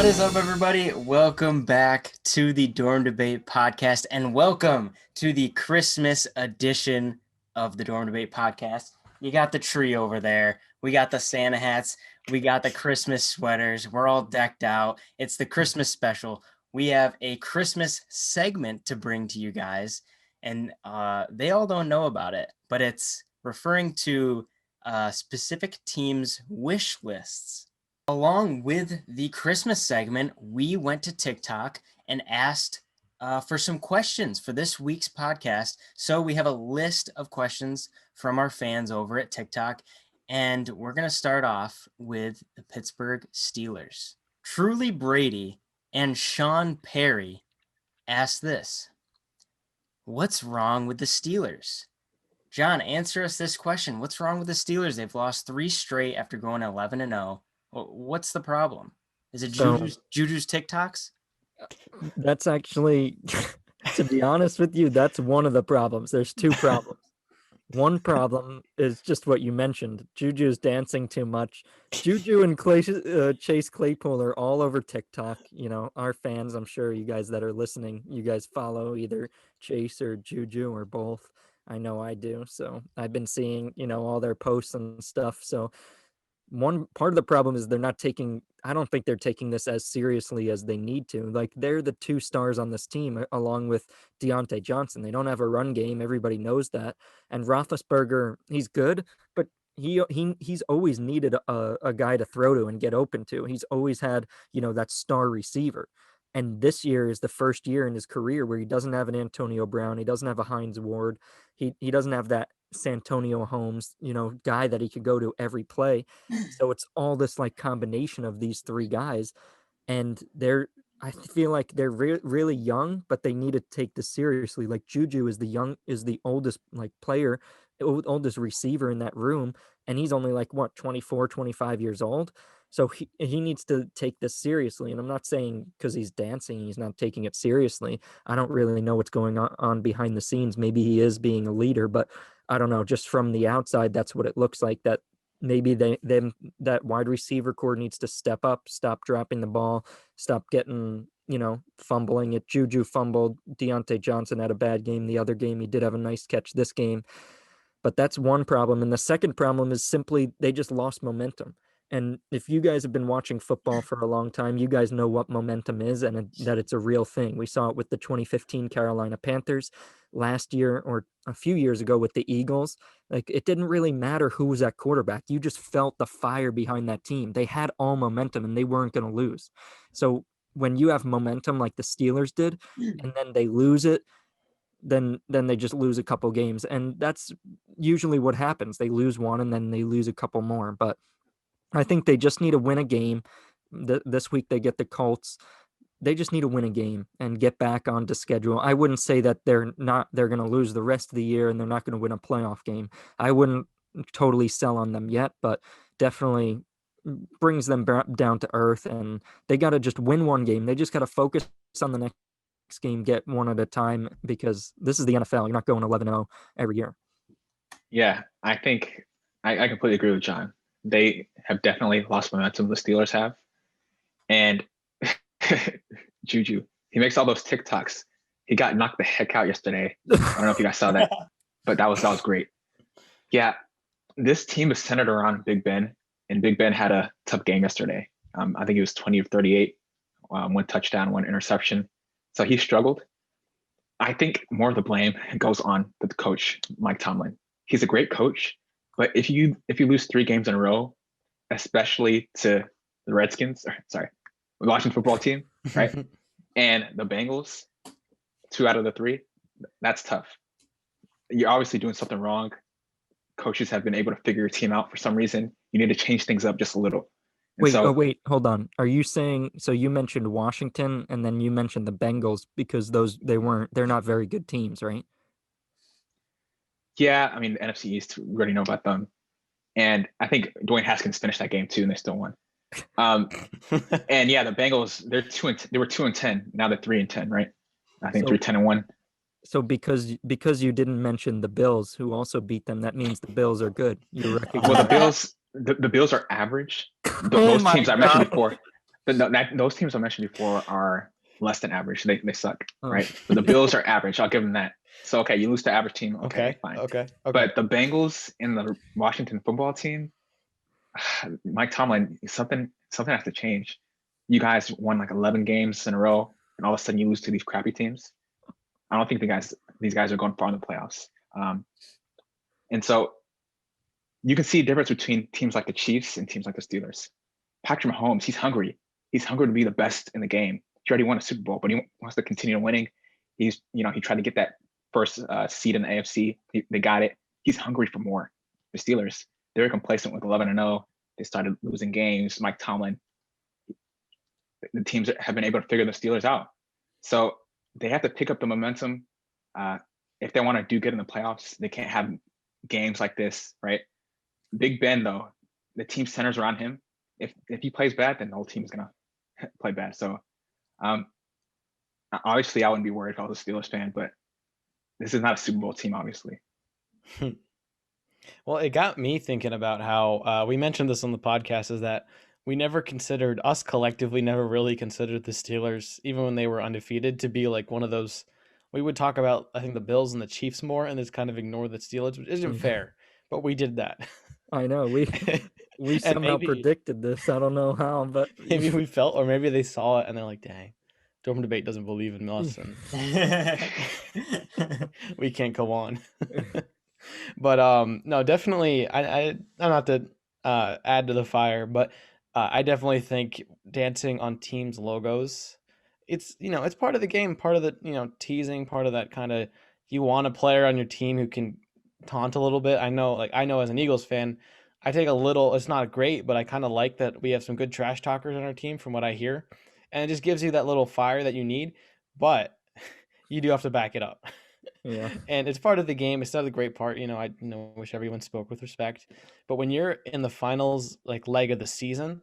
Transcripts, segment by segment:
What is up, everybody? Welcome back to the Dorm Debate podcast, and welcome to the Christmas edition of the Dorm Debate podcast. You got the tree over there. We got the Santa hats. We got the Christmas sweaters. We're all decked out. It's the Christmas special. We have a Christmas segment to bring to you guys, and they all don't know about it, but it's referring to specific teams' wish lists. Along with the Christmas segment, we went to TikTok and asked for some questions for this week's podcast. So we have a list of questions from our fans over at TikTok, and we're going to start off with the Pittsburgh Steelers. Truly Brady and Sean Perry asked this: what's wrong with the Steelers? John, answer us this question. What's wrong with the Steelers? They've lost 3 straight after going 11-0. What's the problem? Is it Juju's TikToks? That's actually, to be honest with you, that's one of the problems. There's 2 problems. One problem is just what you mentioned. Juju's dancing too much. Juju and Chase Claypool are all over TikTok. You know, our fans, I'm sure you guys that are listening, you guys follow either Chase or Juju or both. I know I do. So I've been seeing, all their posts and stuff. So one part of the problem is I don't think they're taking this as seriously as they need to. Like, they're the 2 stars on this team along with Deontay Johnson. They don't have a run game. Everybody knows that. And Roethlisberger, he's good, but he's always needed a guy to throw to and get open to. He's always had, that star receiver. And this year is the first year in his career where he doesn't have an Antonio Brown. He doesn't have a Hines Ward. He doesn't have that Santonio Holmes, guy that he could go to every play. So it's all this like combination of these 3 guys, and I feel like they're really young, but they need to take this seriously. Like, Juju is the oldest oldest receiver in that room, and he's only like 24, 25 years old. So he needs to take this seriously. And I'm not saying because he's dancing, he's not taking it seriously. I don't really know what's going on behind the scenes. Maybe he is being a leader, but I don't know. Just from the outside, that's what it looks like. That maybe that wide receiver core needs to step up, stop dropping the ball, stop getting, fumbling it. Juju fumbled. Deontay Johnson had a bad game. The other game, he did have a nice catch this game. But that's one problem. And the second problem is simply they just lost momentum. And if you guys have been watching football for a long time, you guys know what momentum is and that it's a real thing. We saw it with the 2015 Carolina Panthers last year, or a few years ago with the Eagles. Like, it didn't really matter who was at quarterback. You just felt the fire behind that team. They had all momentum and they weren't going to lose. So when you have momentum like the Steelers did, and then they lose it, then they just lose a couple games. And that's usually what happens. They lose one and then they lose a couple more. But I think they just need to win a game. This week they get the Colts. They just need to win a game and get back onto schedule. I wouldn't say that they're going to lose the rest of the year and they're not going to win a playoff game. I wouldn't totally sell on them yet, but definitely brings them down to earth, and they got to just win one game. They just got to focus on the next game, get one at a time, because this is the NFL. You're not going 11-0 every year. Yeah, I think I completely agree with John. They have definitely lost momentum, the Steelers have. And Juju, he makes all those TikToks. He got knocked the heck out yesterday. I don't know if you guys saw that, but that was great. Yeah, this team is centered around Big Ben, and Big Ben had a tough game yesterday. I think he was 20 of 38, 1 touchdown, 1 interception. So he struggled. I think more of the blame goes on with the coach, Mike Tomlin. He's a great coach, but if you lose 3 games in a row, especially to the Redskins, the Washington football team, right? And the Bengals, 2 out of the 3, that's tough. You're obviously doing something wrong. Coaches have been able to figure your team out for some reason. You need to change things up just a little. Wait, hold on. Are you saying, so you mentioned Washington and then you mentioned the Bengals because they're not very good teams, right? Yeah, I mean, the NFC East, we already know about them. And I think Dwayne Haskins finished that game too, and they still won. And yeah, the Bengals, they were 2-10. Now they're 3-10, right? I think 3-10-1. So because you didn't mention the Bills, who also beat them, that means the Bills are good. You recognize? Well, the Bills are average. Those teams I mentioned before, those teams I mentioned before are less than average. They suck, Oh. right? But the Bills are average. I'll give them that. So okay, you lose to average team. Okay, fine. Okay. But the Bengals and the Washington football team, Mike Tomlin, something has to change. You guys won like 11 games in a row, and all of a sudden you lose to these crappy teams. I don't think these guys are going far in the playoffs. And so you can see a difference between teams like the Chiefs and teams like the Steelers. Patrick Mahomes, he's hungry. He's hungry to be the best in the game. He already won a Super Bowl, but he wants to continue winning. He tried to get that first seed in the AFC. They got it. He's hungry for more. The Steelers, they were complacent with 11-0. They started losing games. Mike Tomlin, the teams have been able to figure the Steelers out. So they have to pick up the momentum. If they want to do good in the playoffs, they can't have games like this, right? Big Ben, though, the team centers around him. If he plays bad, then the whole team is gonna play bad. So, obviously, I wouldn't be worried if I was a Steelers fan, but this is not a Super Bowl team, obviously. Well, it got me thinking about how we mentioned this on the podcast, is that we never considered, us collectively never really considered the Steelers, even when they were undefeated, to be like one of those. We would talk about, I think, the Bills and the Chiefs more, and just kind of ignore the Steelers, which isn't fair, but we did that. I know we somehow predicted this. I don't know how, but maybe we felt, or maybe they saw it and they're like, "Dang, Dorm Debate doesn't believe in us, and we can't go on." But no, definitely, I'm not to add to the fire, but I definitely think dancing on teams' logos, it's it's part of the game, part of the teasing, part of that kind of, you want a player on your team who can taunt a little bit. I know as an Eagles fan, I take a little, it's not great, but I kind of like that we have some good trash talkers on our team from what I hear. And it just gives you that little fire that you need, but you do have to back it up. Yeah. And it's part of the game. It's not a great part. I wish everyone spoke with respect. But when you're in the finals, like, leg of the season,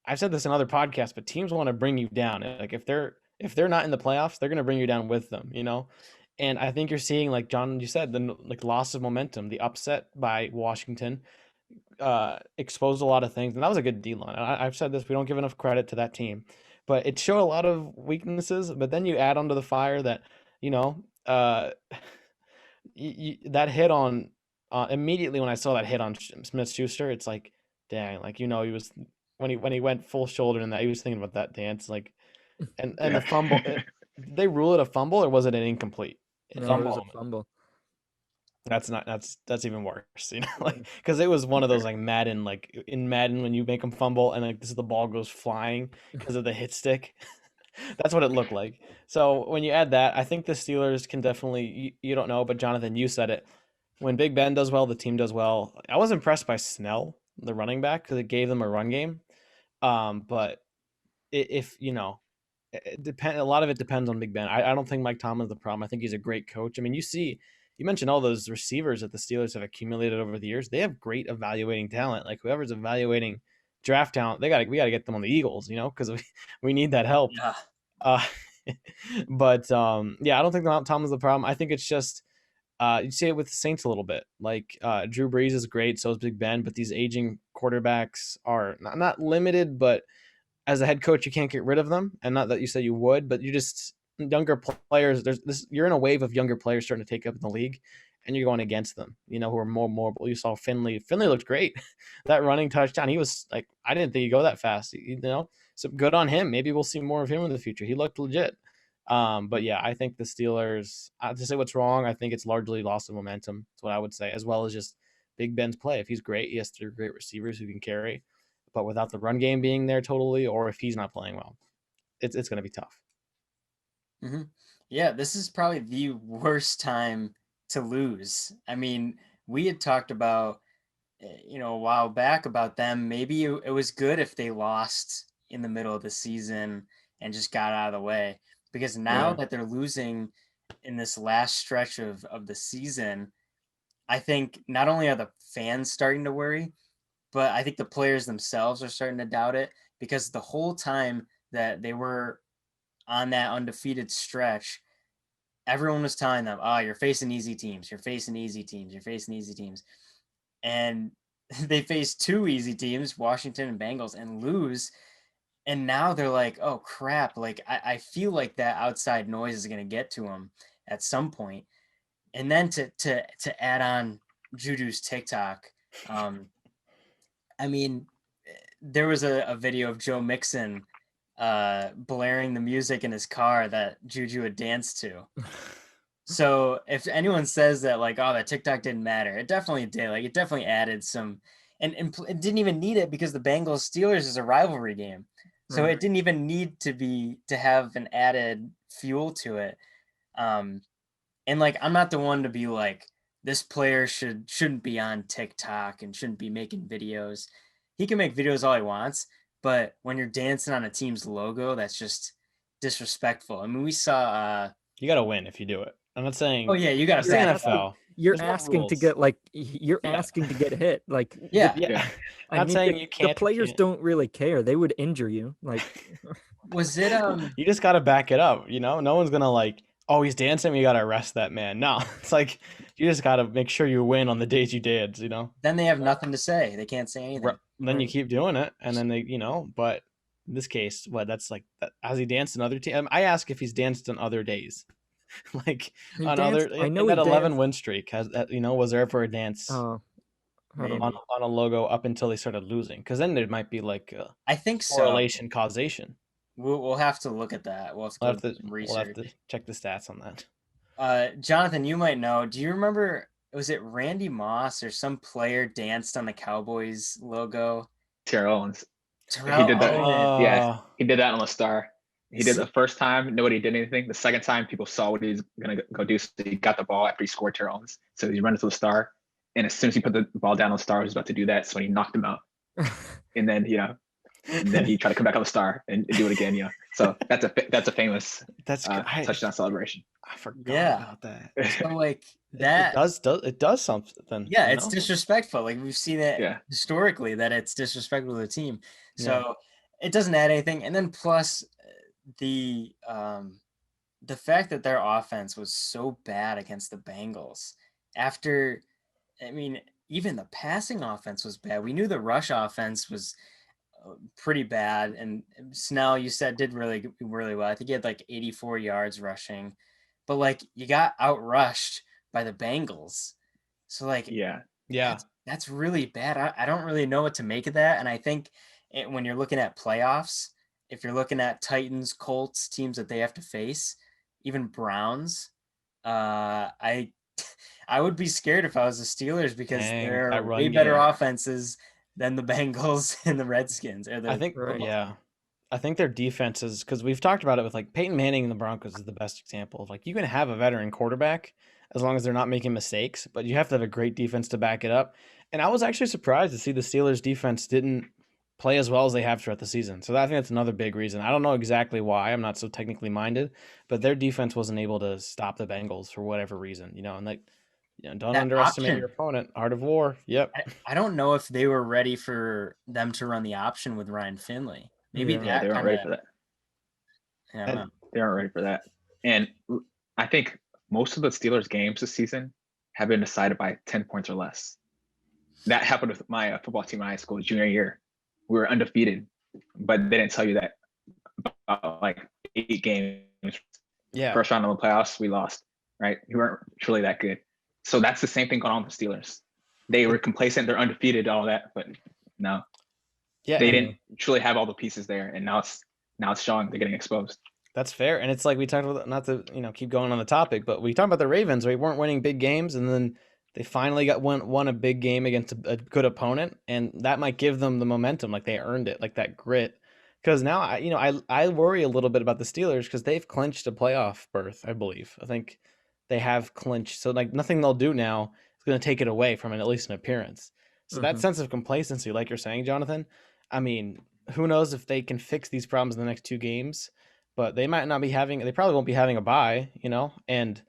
I've said this in other podcasts, but teams want to bring you down. Like, if they're not in the playoffs, they're going to bring you down with them, And I think you're seeing, like John, you said, the loss of momentum, the upset by Washington, exposed a lot of things, and that was a good D-line. I've said this, we don't give enough credit to that team, but it showed a lot of weaknesses. But then you add onto the fire that that hit on immediately when I saw that hit on Smith-Schuster, it's like, dang, like, he was, when he went full shoulder in that, he was thinking about that dance, like, and the fumble. Did they rule it a fumble, or was it an incomplete? No, it was a fumble. That's even worse, like, because it was one of those, like, Madden, like in Madden when you make them fumble and, like, the ball goes flying because of the hit stick. That's what it looked like. So when you add that, I think the Steelers can definitely, you don't know, but Jonathan, you said it. When Big Ben does well, the team does well. I was impressed by Snell, the running back, because it gave them a run game. But if it a lot of it depends on Big Ben. I don't think Mike Tomlin's the problem. I think he's a great coach. I mean, you mentioned all those receivers that the Steelers have accumulated over the years. They have great evaluating talent. Like, whoever's evaluating draft talent, we got to get them on the Eagles, because we need that help. Yeah. But yeah, I don't think Tomlin's the problem. I think it's just you see it with the Saints a little bit. Like, Drew Brees is great, so is Big Ben, but these aging quarterbacks are not limited, but as a head coach, you can't get rid of them. And not that you said you would, but you just, younger players, you're in a wave of younger players starting to take up in the league, and you're going against them, who are more mobile. You saw Finley looked great. That running touchdown, he was like, I didn't think he'd go that fast, so good on him. Maybe we'll see more of him in the future. He looked legit. But yeah, I think the Steelers, to say what's wrong, I think it's largely loss of momentum. That's what I would say, as well as just Big Ben's play. If he's great, he has 3 great receivers who can carry, but without the run game being there totally, or if he's not playing well, it's going to be tough. Mm-hmm. Yeah, this is probably the worst time to lose. I mean, we had talked about, a while back about them. Maybe it was good if they lost in the middle of the season and just got out of the way, because now that they're losing in this last stretch of the season, I think not only are the fans starting to worry, but I think the players themselves are starting to doubt it, because the whole time that they were on that undefeated stretch, everyone was telling them, you're facing easy teams. You're facing easy teams. You're facing easy teams. And they faced 2 easy teams, Washington and Bengals, and lose. And now they're like, oh crap, like I feel like that outside noise is gonna get to him at some point. And then to add on Juju's TikTok, I mean, there was a video of Joe Mixon blaring the music in his car that Juju had danced to. So if anyone says that like, oh, that TikTok didn't matter, it definitely did. Like it definitely added some, and it didn't even need it because the Bengals Steelers is a rivalry game. So Right. it didn't even need to have an added fuel to it. And like I'm not the one to be like this player shouldn't be on TikTok and shouldn't be making videos. He can make videos all he wants, but when you're dancing on a team's logo, that's just disrespectful. I mean, we saw You got to win if you do it. I'm not saying. oh yeah, you got It's to the back up. NFL. You're There's no asking to rules. get like you're Yeah. asking to get hit. Like Yeah. Yeah. I Not mean, saying the, you the can't. players don't really care. They would injure you. Like Was it You just got to back it up. You know, no one's gonna like. Oh, he's dancing. You got to arrest that man. No, it's like you just got to make sure you win on the days you dance. You know. then they have nothing to say. They can't say anything. Then you keep doing it, and then they, But in this case, that's like that. Has he danced in other teams? I ask if he's danced on other days, like he on danced, other. I know that he 11 danced. win streak has that. Was there ever a dance I don't Maybe. know. on a logo up until they started losing? Because then there might be like a I think so. correlation causation. We'll have to look at that. We'll have to go do some We'll have research. to check the stats on that. Jonathan, you might know. Do you remember? Was it Randy Moss or some player danced on the Cowboys logo? Terrell Owens. Terrell He did that. Owens. Yeah, he did that on the star. He did See- the first time, nobody did anything. The second time, people saw what he was gonna go do. So he got the ball after he scored Terrell Owens. So he ran into the star, and as soon as he put the ball down on the star, he was about to do that. So he knocked him out, and then and then he tried to come back on the star and do it again. So that's a famous That's good. touchdown celebration. I forgot Yeah. about that. So like It that. does something. Yeah, you it's know? disrespectful. Like we've seen it Yeah. historically that it's disrespectful to the team. So Yeah. it doesn't add anything. And then plus the fact that their offense was so bad against the Bengals after, I mean, even the passing offense was bad. We knew the rush offense was pretty bad. And Snell, you said, did really well. I think he had like 84 yards rushing, but like you got outrushed by the Bengals. So like, Yeah. that's really bad. I don't really know what to make of that. And I think when you're looking at playoffs, if you're looking at Titans, Colts, teams that they have to face, even Browns, I would be scared if I was the Steelers because Dang, they're that run way better game. offenses than the Bengals and the Redskins. Or the I think, Right. yeah. I think their defenses, because we've talked about it with like Peyton Manning and the Broncos is the best example of like you can have a veteran quarterback as long as they're not making mistakes, but you have to have a great defense to back it up. And I was actually surprised to see the Steelers defense didn't play as well as they have throughout the season. So I think that's another big reason. I don't know exactly why. I'm not so technically minded, but their defense wasn't able to stop the Bengals for whatever reason, and like, don't That underestimate option. your opponent. Art of war. Yep. I don't know if they were ready for them to run the option with Ryan Finley. Maybe Yeah. Yeah, that they weren't kinda, ready for that. I don't know. They aren't ready for that. And I think most of the Steelers games this season have been decided by 10 points or less. That happened with my football team in high school junior year. We were undefeated, but they didn't tell you that about like 8 games. Yeah. First round of the playoffs, we lost, right? We weren't truly that good. So that's the same thing going on with the Steelers. They were complacent, they're undefeated, all that, but no, Yeah. they and- didn't truly have all the pieces there, and now it's showing. They're getting exposed. That's fair. And it's like we talked about, not to, keep going on the topic, but we talked about the Ravens, right? Weren't winning big games, and then they finally won a big game against a good opponent, and that might give them the momentum, like they earned it, like that grit. Because now I worry a little bit about the Steelers because they've clinched a playoff berth, I believe. I think they have clinched. So like nothing they'll do now is going to take it away from at least an appearance. So that Mhm. sense of complacency, like you're saying, Jonathan, I mean, who knows if they can fix these problems in the next 2 games, but they might not be having, they probably won't be having a bye, and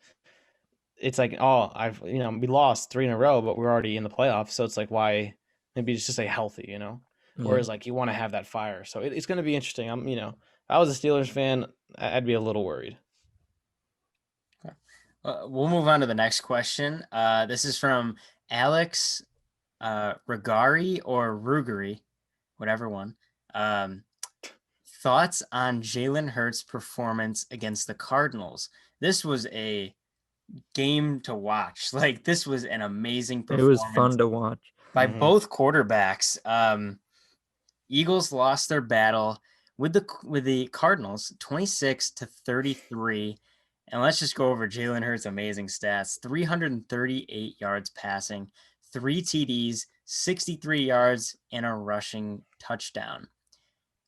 it's like, oh, we lost 3 in a row, but we're already in the playoffs. So it's like, why, maybe just to stay healthy, Yeah. whereas like you want to have that fire. So it's going to be interesting. If I was a Steelers fan, I'd be a little worried. We'll move on to the next question. This is from Alex Rugari or Rugari, whatever one. thoughts on Jalen Hurts' performance against the Cardinals? This was a game to watch. Like, this was an amazing It was performance fun to watch. by Mhm. both quarterbacks. Eagles lost their battle with the Cardinals 26-33. And let's just go over Jalen Hurts' amazing stats: 338 yards passing, 3 TDs, 63 yards, and a rushing touchdown.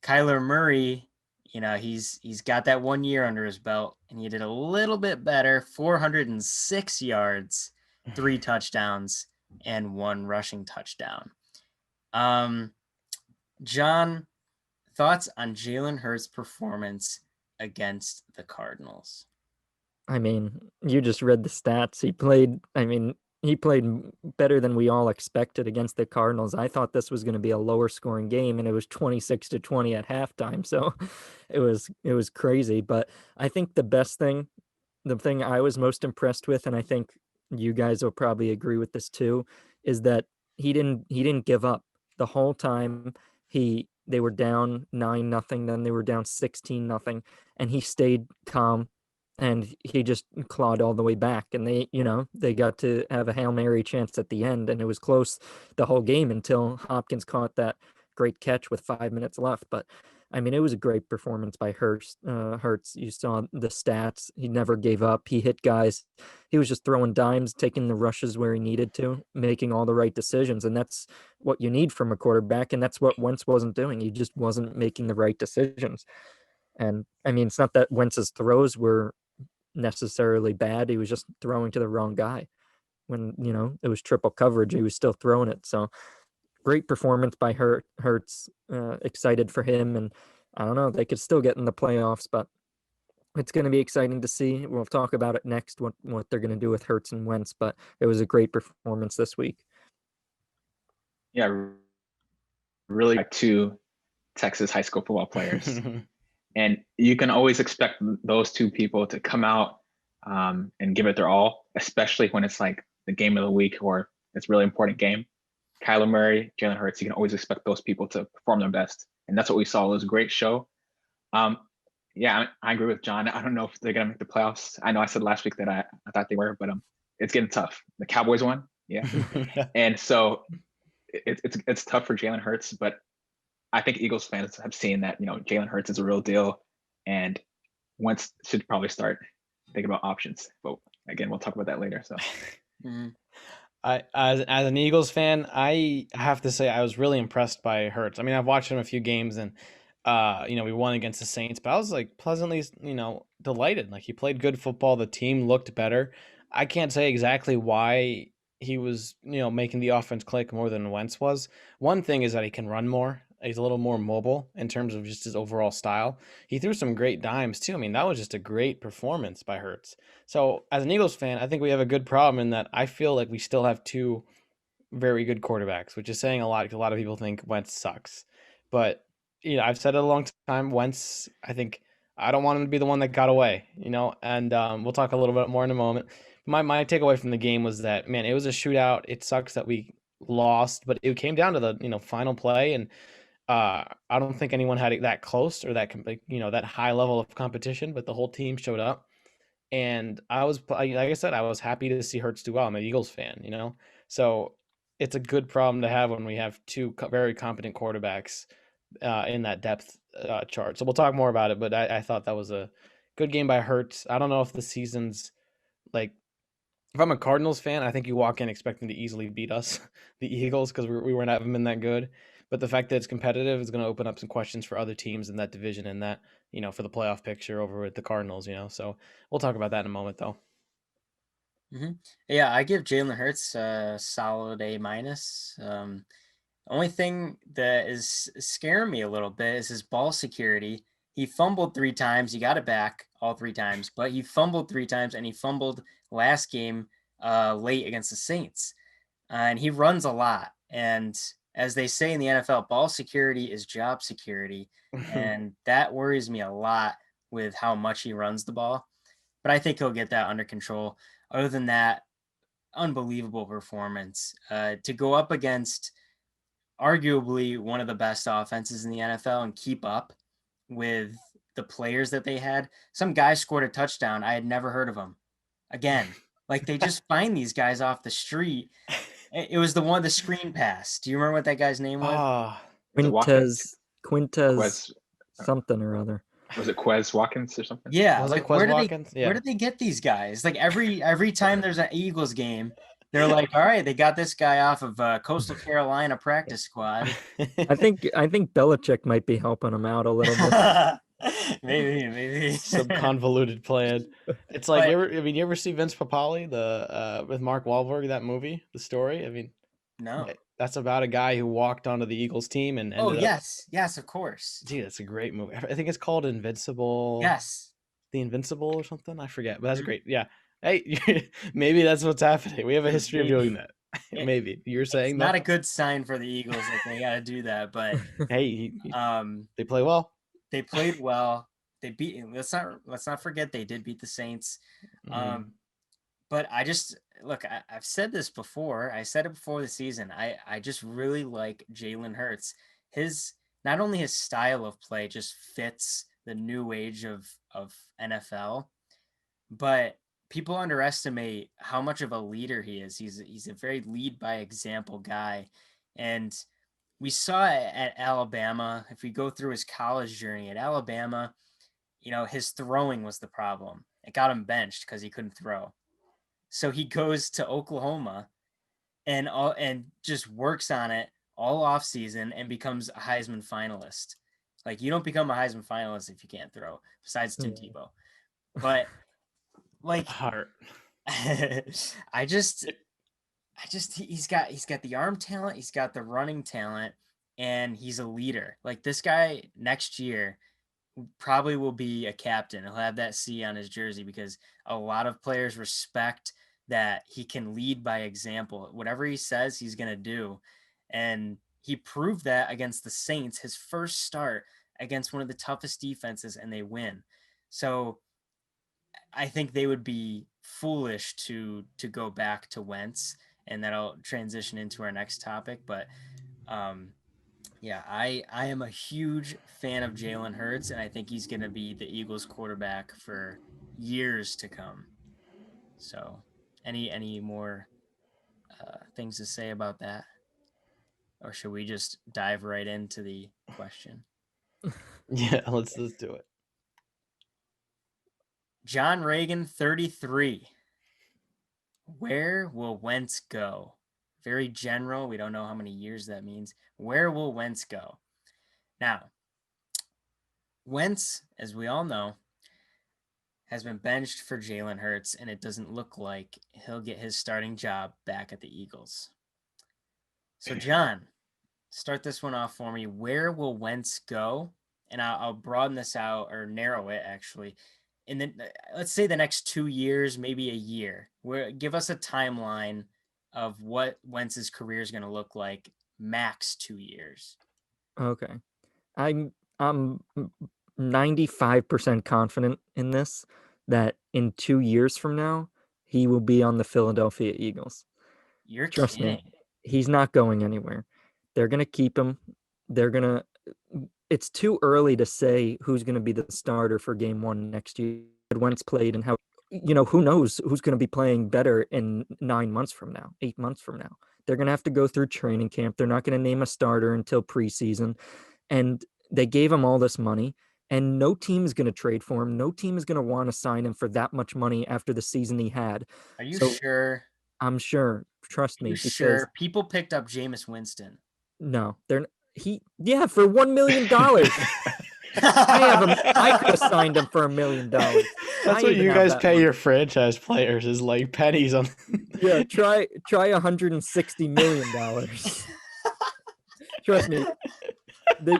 Kyler Murray, he's got that 1 year under his belt, and he did a little bit better: 406 yards, 3 touchdowns, and 1 rushing touchdown. John, thoughts on Jalen Hurts' performance against the Cardinals? I mean, you just read the stats. He played better than we all expected against the Cardinals. I thought this was going to be a lower scoring game, and it was 26-20 at halftime. So it was crazy. But I think the thing I was most impressed with, and I think you guys will probably agree with this too, is that he didn't give up the whole time. They were down 9-0, then they were down 16-0, and he stayed calm and he just clawed all the way back, and they got to have a Hail Mary chance at the end, and it was close the whole game until Hopkins caught that great catch with 5 minutes left. But I mean, it was a great performance by Hurts. You saw the stats. He never gave up. He hit guys. He was just throwing dimes, taking the rushes where he needed to, making all the right decisions. And that's what you need from a quarterback. And that's what Wentz wasn't doing. He just wasn't making the right decisions. And I mean, it's not that Wentz's throws were necessarily bad. He was just throwing to the wrong guy. When, it was triple coverage, he was still throwing it. So great performance by Hurts. Excited for him. And I don't know, they could still get in the playoffs, but it's going to be exciting to see. We'll talk about it next, what they're going to do with Hurts and Wentz, but it was a great performance this week. Yeah, really like 2 Texas high school football players. And you can always expect those 2 people to come out and give it their all, especially when it's like the game of the week or it's a really important game. Kyler Murray, Jalen Hurts, you can always expect those people to perform their best. And that's what we saw. It was a great show. Yeah, I agree with John. I don't know if they're going to make the playoffs. I know I said last week that I thought they were, but it's getting tough. The Cowboys won. Yeah. And so it's tough for Jalen Hurts, but I think Eagles fans have seen that, Jalen Hurts is a real deal, and Wentz should probably start thinking about options. But again, we'll talk about that later. So, as an Eagles fan, I have to say I was really impressed by Hurts. I mean, I've watched him a few games, and we won against the Saints, but I was like pleasantly, delighted. Like, he played good football. The team looked better. I can't say exactly why he was, making the offense click more than Wentz was. One thing is that he can run more. He's a little more mobile in terms of just his overall style. He threw some great dimes too. I mean, that was just a great performance by Hurts. So as an Eagles fan, I think we have a good problem in that I feel like we still have 2 very good quarterbacks, which is saying a lot because a lot of people think Wentz sucks. But, I've said it a long time. Wentz, I don't want him to be the one that got away, and we'll talk a little bit more in a moment. My takeaway from the game was that, man, it was a shootout. It sucks that we lost, but it came down to the, final play, and I don't think anyone had it that close or that that high level of competition, but the whole team showed up, and like I said, I was happy to see Hurts do well. I'm an Eagles fan, so it's a good problem to have when we have 2 very competent quarterbacks in that depth chart. So we'll talk more about it, but I thought that was a good game by Hurts. I don't know if the season's like. If I'm a Cardinals fan, I think you walk in expecting to easily beat us, the Eagles, because we weren't having been that good. But the fact that it's competitive is going to open up some questions for other teams in that division and that, for the playoff picture over with the Cardinals, So we'll talk about that in a moment, though. Yeah, I give Jalen Hurts a solid A-. Only thing that is scaring me a little bit is his ball security. He fumbled 3 times. He got it back all 3 times, but he fumbled 3 times, and he fumbled last game late against the Saints. And he runs a lot. And as they say in the NFL, ball security is job security. And that worries me a lot with how much he runs the ball. But I think he'll get that under control. Other than that, unbelievable performance. To go up against arguably one of the best offenses in the NFL and keep up with the players that they had. Some guy scored a touchdown. I had never heard of him. Again, like they just find these guys off the street. It was the screen pass. Do you remember what that guy's name was? Ah, Was it Watkins? Quintez Quez, something or other. was it Quez Watkins or something? Yeah, Was it like Quez Watkins? Yeah. where did they get these guys? Like every time there's an Eagles game, they're like, all right, they got this guy off of Coastal Carolina practice squad. I think Belichick might be helping him out a little bit. maybe Some convoluted plan. It's like you ever see Vince Papali, the with Mark Wahlberg, that movie, The Story? I mean, No. that's about a guy who walked onto the Eagles team and ended up, yes, of course. Dude, that's a great movie. I think it's called Invincible. Yes. The Invincible or something. I forget, but that's Mhm. great. Yeah. Hey, maybe that's what's happening. We have a history of doing that. It- Maybe you're saying It's that. not a good sign for the Eagles that they got to do that, but Hey, um, they play well. they played well. They beat. Let's not forget they did beat the Saints. Mhm. But I just look. I've said this before. I said it before the season. I just really like Jalen Hurts. Not only his style of play just fits the new age of NFL, but people underestimate how much of a leader he is. He's a very lead by example guy, and we saw it at Alabama. If we go through his college journey at Alabama, his throwing was the problem. It got him benched because he couldn't throw. So he goes to Oklahoma and just works on it all off season and becomes a Heisman finalist. Like you don't become a Heisman finalist if you can't throw, besides Tim Tebow. But like Heart. I just he's got the arm talent, he's got the running talent, and he's a leader. Like this guy next year probably will be a captain. He'll have that C on his jersey because a lot of players respect that he can lead by example. Whatever he says, he's going to do. And he proved that against the Saints, his first start against one of the toughest defenses, and they win. So I think they would be foolish to go back to Wentz, and that'll transition into our next topic. But yeah, I am a huge fan of Jalen Hurts, and I think he's going to be the Eagles quarterback for years to come. So, any more things to say about that? Or should we just dive right into the question? Yeah, let's do it. John Reagan, 33. Where will Wentz go? Very general. We don't know how many years that means. Where will Wentz go? Now, Wentz, as we all know, has been benched for Jalen Hurts, and it doesn't look like he'll get his starting job back at the Eagles. So, John, start this one off for me. Where will Wentz go? And I'll broaden this out or narrow it actually. And then let's say the next 2 years, maybe a year. Give us a timeline of what Wentz's career is going to look like. Max 2 years. Okay, I'm 95% confident in this that in 2 years from now he will be on the Philadelphia Eagles. You're Trust kidding. me, he's not going anywhere. They're gonna keep him. It's too early to say who's gonna be the starter for game 1 next year. Wentz played and how who knows who's gonna be playing better in 9 months from now, 8 months from now. They're gonna have to go through training camp. They're not gonna name a starter until preseason, and they gave him all this money. And no team is going to trade for him. No team is going to want to sign him for that much money after the season he had. Are you sure? I'm sure. Trust Are me. you sure? People picked up Jameis Winston. No, for $1 million. I could have signed him for $1 million. That's what you guys pay your franchise players is like pennies on. Yeah, try $160 million. Trust me. The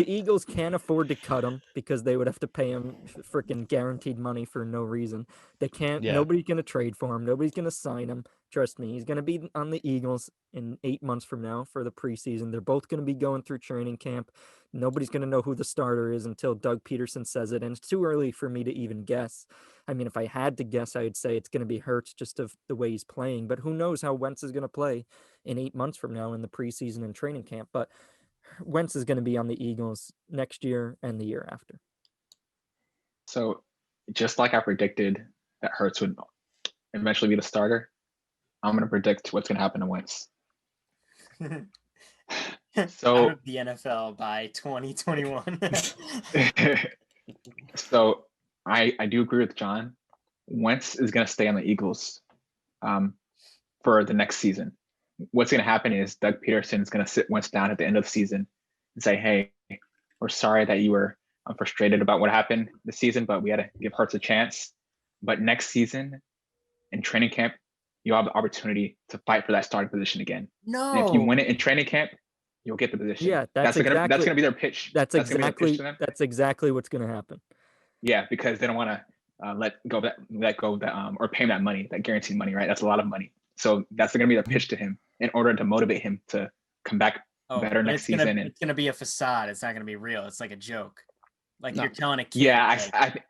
Eagles can't afford to cut him because they would have to pay him freaking guaranteed money for no reason. They can't. Yeah. Nobody's gonna trade for him. Nobody's gonna sign him. Trust me, he's gonna be on the Eagles in 8 months from now for the preseason. They're both gonna be going through training camp. Nobody's gonna know who the starter is until Doug Peterson says it, and it's too early for me to even guess. I mean, if I had to guess, I would say it's gonna be Hurts just of the way he's playing. But who knows how Wentz is gonna play in 8 months from now in the preseason and training camp? But Wentz is going to be on the Eagles next year and the year after. So just like I predicted that Hurts would eventually be the starter, I'm going to predict what's going to happen to Wentz. Out of the NFL by 2021. So I do agree with John. Wentz is going to stay on the Eagles for the next season. What's going to happen is Doug Peterson is going to sit Wentz down at the end of the season and say, hey, we're sorry that you were frustrated about what happened this season, but we had to give Hurts a chance. But next season in training camp, you'll have the opportunity to fight for that starting position again. No. And if you win it in training camp, you'll get the position. Yeah, that's going to be their pitch. That's exactly what's going to happen. Yeah, because they don't want to let go of that or pay him that money, that guaranteed money, right? That's a lot of money. So that's going to be their pitch to him in order to motivate him to come back better next season. It's going to be a facade. It's not going to be real. It's like a joke. Like you're telling a kid. Yeah,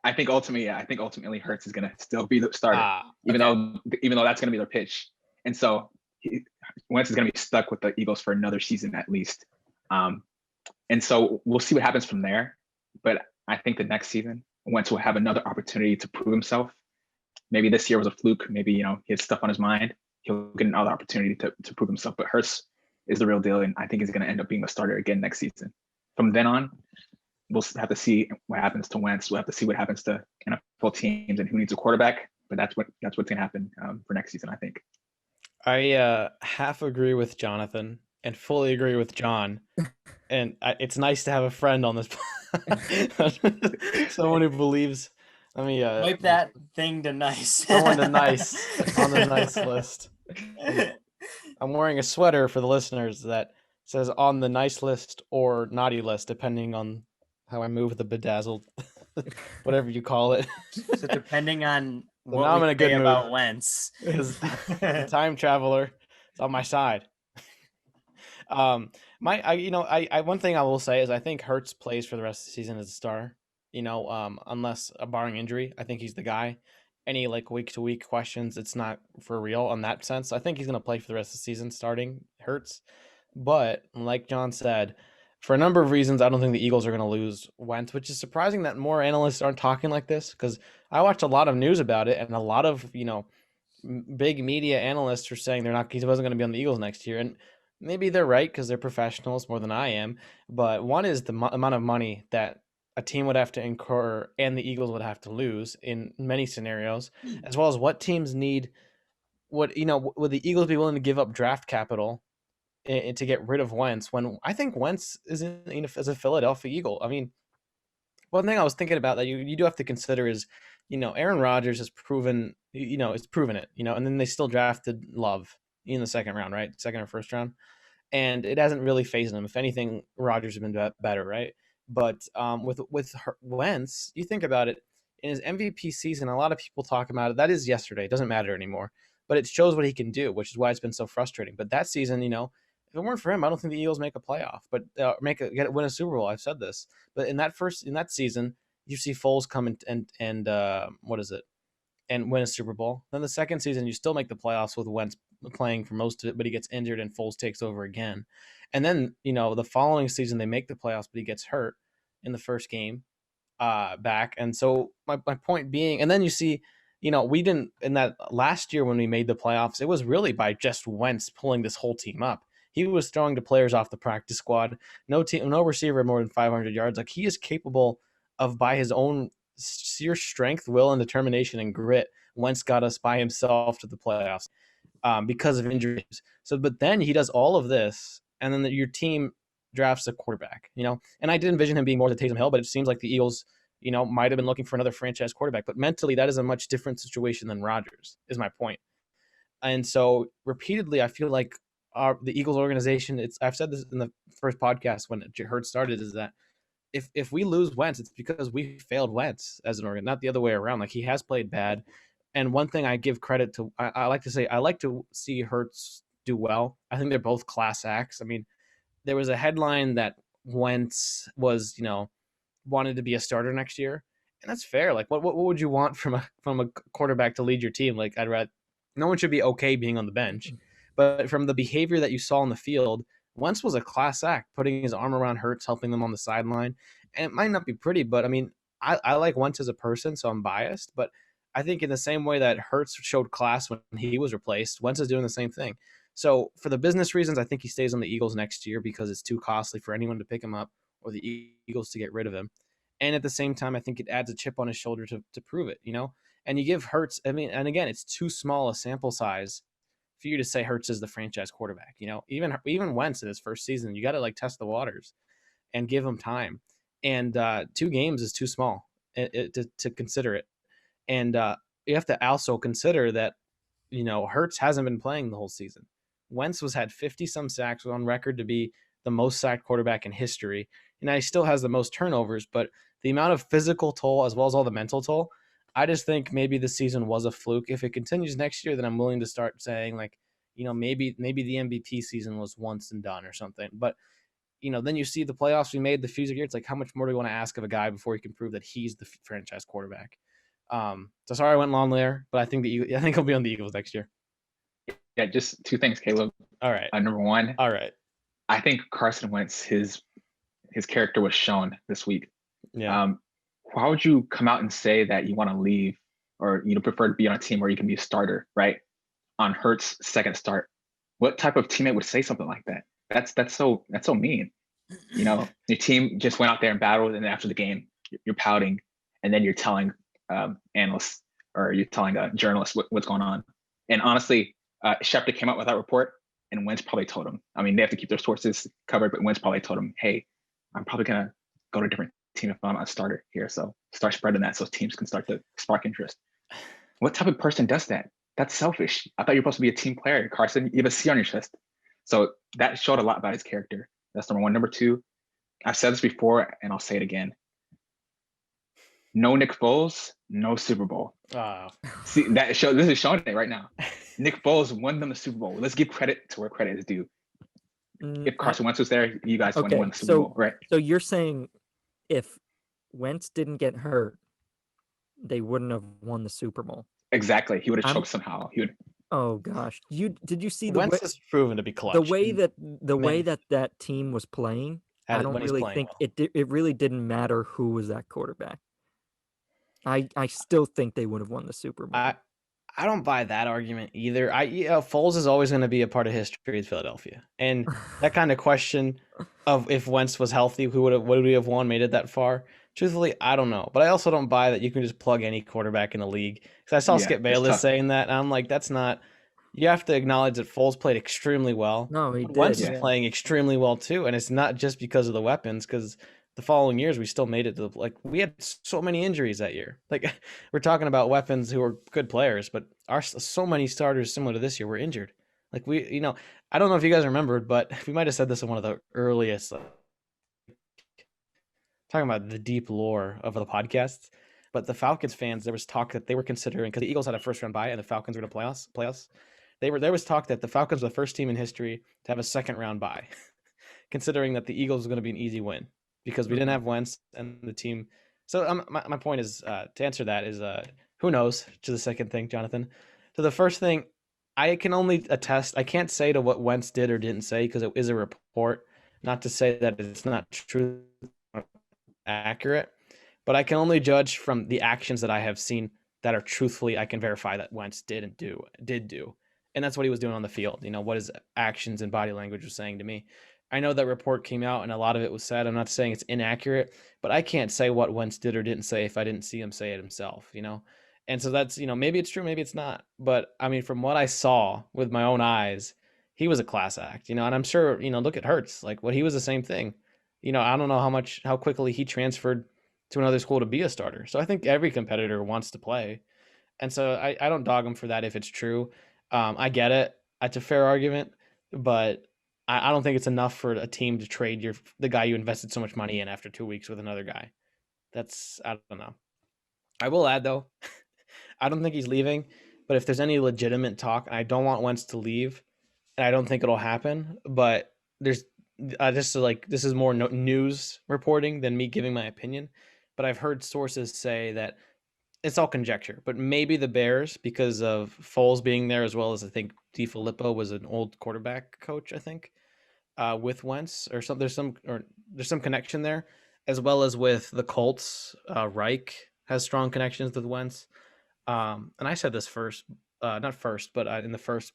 I think ultimately Hurts is going to still be the starter, even though that's going to be their pitch. And so Wentz is going to be stuck with the Eagles for another season at least. And so we'll see what happens from there. But I think the next season, Wentz will have another opportunity to prove himself. Maybe this year was a fluke. Maybe, he has stuff on his mind. He'll get another opportunity to prove himself. But Hurts is the real deal, and I think he's going to end up being the starter again next season. From then on, we'll have to see what happens to Wentz. We'll have to see what happens to NFL teams and who needs a quarterback. But that's what's going to happen for next season, I think. I half agree with Jonathan and fully agree with John. And it's nice to have a friend on this. Someone who believes. Let me wipe that thing to nice. Someone to nice on the nice list. I'm wearing a sweater for the listeners that says on the nice list or naughty list, depending on how I move the bedazzled, whatever you call it. So depending on what I'm in a good mood about Wentz, the time traveler is on my side. One thing I will say is I think Hurts plays for the rest of the season as a star. Unless barring injury, I think he's the guy. Any week to week questions, it's not for real in that sense. I think he's going to play for the rest of the season starting Hurts. But like John said, for a number of reasons, I don't think the Eagles are going to lose Wentz, which is surprising that more analysts aren't talking like this, because I watched a lot of news about it and a lot of, big media analysts are saying he wasn't going to be on the Eagles next year. And maybe they're right because they're professionals more than I am. But one is the amount of money that a team would have to incur and the Eagles would have to lose in many scenarios, as well as what teams need. Would the Eagles be willing to give up draft capital to get rid of Wentz when I think Wentz is as a Philadelphia Eagle? I mean, one thing I was thinking about that you do have to consider is, Aaron Rodgers has proven, it's proven it, and then they still drafted Love in the second round, right? Second or first round. And it hasn't really phased him. If anything, Rodgers has been better, right? But with Wentz, you think about it, in his MVP season, a lot of people talk about it. That is yesterday. It doesn't matter anymore. But it shows what he can do, which is why it's been so frustrating. But that season, if it weren't for him, I don't think the Eagles make a playoff, but win a Super Bowl. I've said this. But in that season, you see Foles come and win a Super Bowl. Then the second season, you still make the playoffs with Wentz playing for most of it, but he gets injured and Foles takes over again. And then, the following season, they make the playoffs, but he gets hurt in the first game back. And so my point being, and then you see, we didn't, in that last year when we made the playoffs, it was really by just Wentz pulling this whole team up. He was throwing to players off the practice squad. No receiver more than 500 yards. He is capable of, by his own sheer strength, will, and determination and grit, Wentz got us by himself to the playoffs because of injuries. So, but then he does all of this, and then your team drafts a quarterback, and I did envision him being more than Taysom Hill, but it seems like the Eagles, might have been looking for another franchise quarterback, but mentally that is a much different situation than Rodgers, is my point. And so repeatedly, I feel like the Eagles organization, I've said this in the first podcast when Hurts started, is that if we lose Wentz, it's because we failed Wentz as an organ, not the other way around. He has played bad. And one thing I give credit to, I like to see Hurts do well. I think they're both class acts. I mean, there was a headline that Wentz was, wanted to be a starter next year, and that's fair. What would you want from a quarterback to lead your team? No one should be okay being on the bench, but from the behavior that you saw on the field, Wentz was a class act, putting his arm around Hurts, helping them on the sideline. And it might not be pretty, but I mean, I like Wentz as a person, so I'm biased. But I think in the same way that Hurts showed class when he was replaced, Wentz is doing the same thing. So for the business reasons, I think he stays on the Eagles next year because it's too costly for anyone to pick him up or the Eagles to get rid of him. And at the same time, I think it adds a chip on his shoulder to prove it, And you give Hurts, I mean, and again, it's too small a sample size for you to say Hurts is the franchise quarterback. Even Wentz in his first season, you got to test the waters and give him time. And 2 games is too small to consider it. And you have to also consider that Hurts hasn't been playing the whole season. Wentz had 50 some sacks, was on record to be the most sacked quarterback in history, and he still has the most turnovers. But the amount of physical toll as well as all the mental toll, I just think maybe the season was a fluke. If it continues next year, then I'm willing to start saying maybe the MVP season was once and done or something. But then you see the playoffs we made the few years. It's like, how much more do we want to ask of a guy before he can prove that he's the franchise quarterback? So sorry I went long there, but I think he'll be on the Eagles next year. Yeah, just 2 things, Caleb. All right. Number 1. All right. I think Carson Wentz, his character was shown this week. Yeah. Why would you come out and say that you want to leave or prefer to be on a team where you can be a starter, right? On Hurts' second start. What type of teammate would say something like that? That's so mean. Your team just went out there and battled, and then after the game, you're pouting, and then you're telling analysts or you're telling journalists what's going on. And honestly, Schefter came out with that report, and Wentz probably told him. I mean, they have to keep their sources covered, but Wentz probably told him, "Hey, I'm probably gonna go to a different team if I'm a starter here. So start spreading that so teams can start to spark interest." What type of person does that? That's selfish. I thought you were supposed to be a team player, Carson. You have a C on your chest. So that showed a lot about his character. That's number 1. Number 2, I've said this before and I'll say it again. No Nick Foles, no Super Bowl. Oh. See, this is showing it right now. Nick Foles won them the Super Bowl. Let's give credit to where credit is due. If Carson Wentz was there, you guys wouldn't win the Super Bowl, right? So you're saying if Wentz didn't get hurt, they wouldn't have won the Super Bowl. Exactly. He would have choked somehow. Oh gosh, did you see Wentz has proven to be clutch. The way that team was playing, I don't really think it really didn't matter who was that quarterback. I still think they would have won the Super Bowl. I don't buy that argument either. Foles is always going to be a part of history of Philadelphia, and that kind of question of if Wentz was healthy, would we have won, made it that far? Truthfully, I don't know. But I also don't buy that you can just plug any quarterback in the league. Because I saw Skip Bayless saying that, and I'm like, that's not. You have to acknowledge that Foles played extremely well. No, he did. Wentz is playing extremely well too, and it's not just because of the weapons. Because the following years, we still made it to we had so many injuries that year. We're talking about weapons who are good players, but so many starters similar to this year were injured. I don't know if you guys remembered, but we might have said this in one of the earliest. Talking about the deep lore of the podcasts, but the Falcons fans, there was talk that they were considering, because the Eagles had a first round bye and the Falcons were in the playoffs. There was talk that the Falcons were the first team in history to have a second round bye, considering that the Eagles was going to be an easy win because we didn't have Wentz and the team. So my point is to answer that is who knows to the second thing, Jonathan. To the first thing, I can only attest. I can't say to what Wentz did or didn't say because it is a report. Not to say that it's not true. Accurate, but I can only judge from the actions that I have seen that are truthfully I can verify that Wentz did do, and that's what he was doing on the field. What his actions and body language was saying to me. I know that report came out and a lot of it was said. I'm not saying it's inaccurate, but I can't say what Wentz did or didn't say if I didn't see him say it himself. And so that's maybe it's true, maybe it's not, but I mean from what I saw with my own eyes, he was a class act. And I'm sure look at Hurts, he was the same thing. I don't know how quickly he transferred to another school to be a starter. So I think every competitor wants to play. And so I don't dog him for that if it's true. I get it. It's a fair argument, but I don't think it's enough for a team to trade the guy you invested so much money in after 2 weeks with another guy. I don't know. I will add though, I don't think he's leaving, but if there's any legitimate talk, and I don't want Wentz to leave, and I don't think it'll happen, but there's this is more news reporting than me giving my opinion, but I've heard sources say that it's all conjecture, but maybe the Bears, because of Foles being there, as well as I think DiFilippo was an old quarterback coach, I think. with Wentz, or some there's some connection there, as well as with the Colts. Reich has strong connections with Wentz. And I said this first, not first, but in the first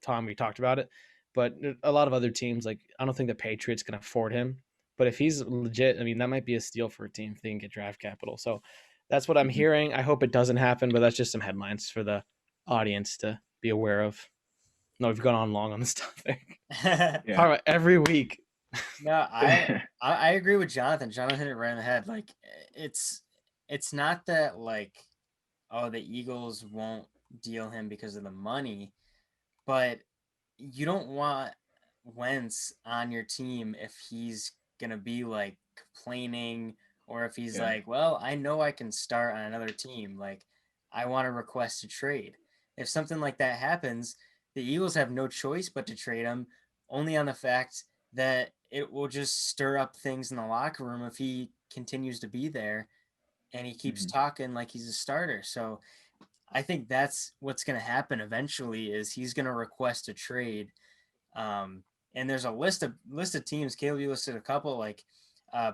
time we talked about it. But a lot of other teams, like I don't think the Patriots can afford him. But if he's legit, I mean, that might be a steal for a team if they can get draft capital. So that's what I'm hearing. I hope it doesn't happen, but that's just some headlines for the audience to be aware of. No, we've gone on long on this topic. Yeah. Talk about every week. No, I agree with Jonathan. Jonathan hit it right in the head. Like it's not that like, oh, the Eagles won't deal him because of the money, but you don't want Wentz on your team if he's gonna be like complaining, or if he's like, well, I know I can start on another team. Like, I want to request a trade. If something like that happens, the Eagles have no choice but to trade him, only on the fact that it will just stir up things in the locker room if he continues to be there and he keeps talking like he's a starter. So I think that's what's going to happen eventually is he's going to request a trade. And there's a list of teams. Caleb, you listed a couple, like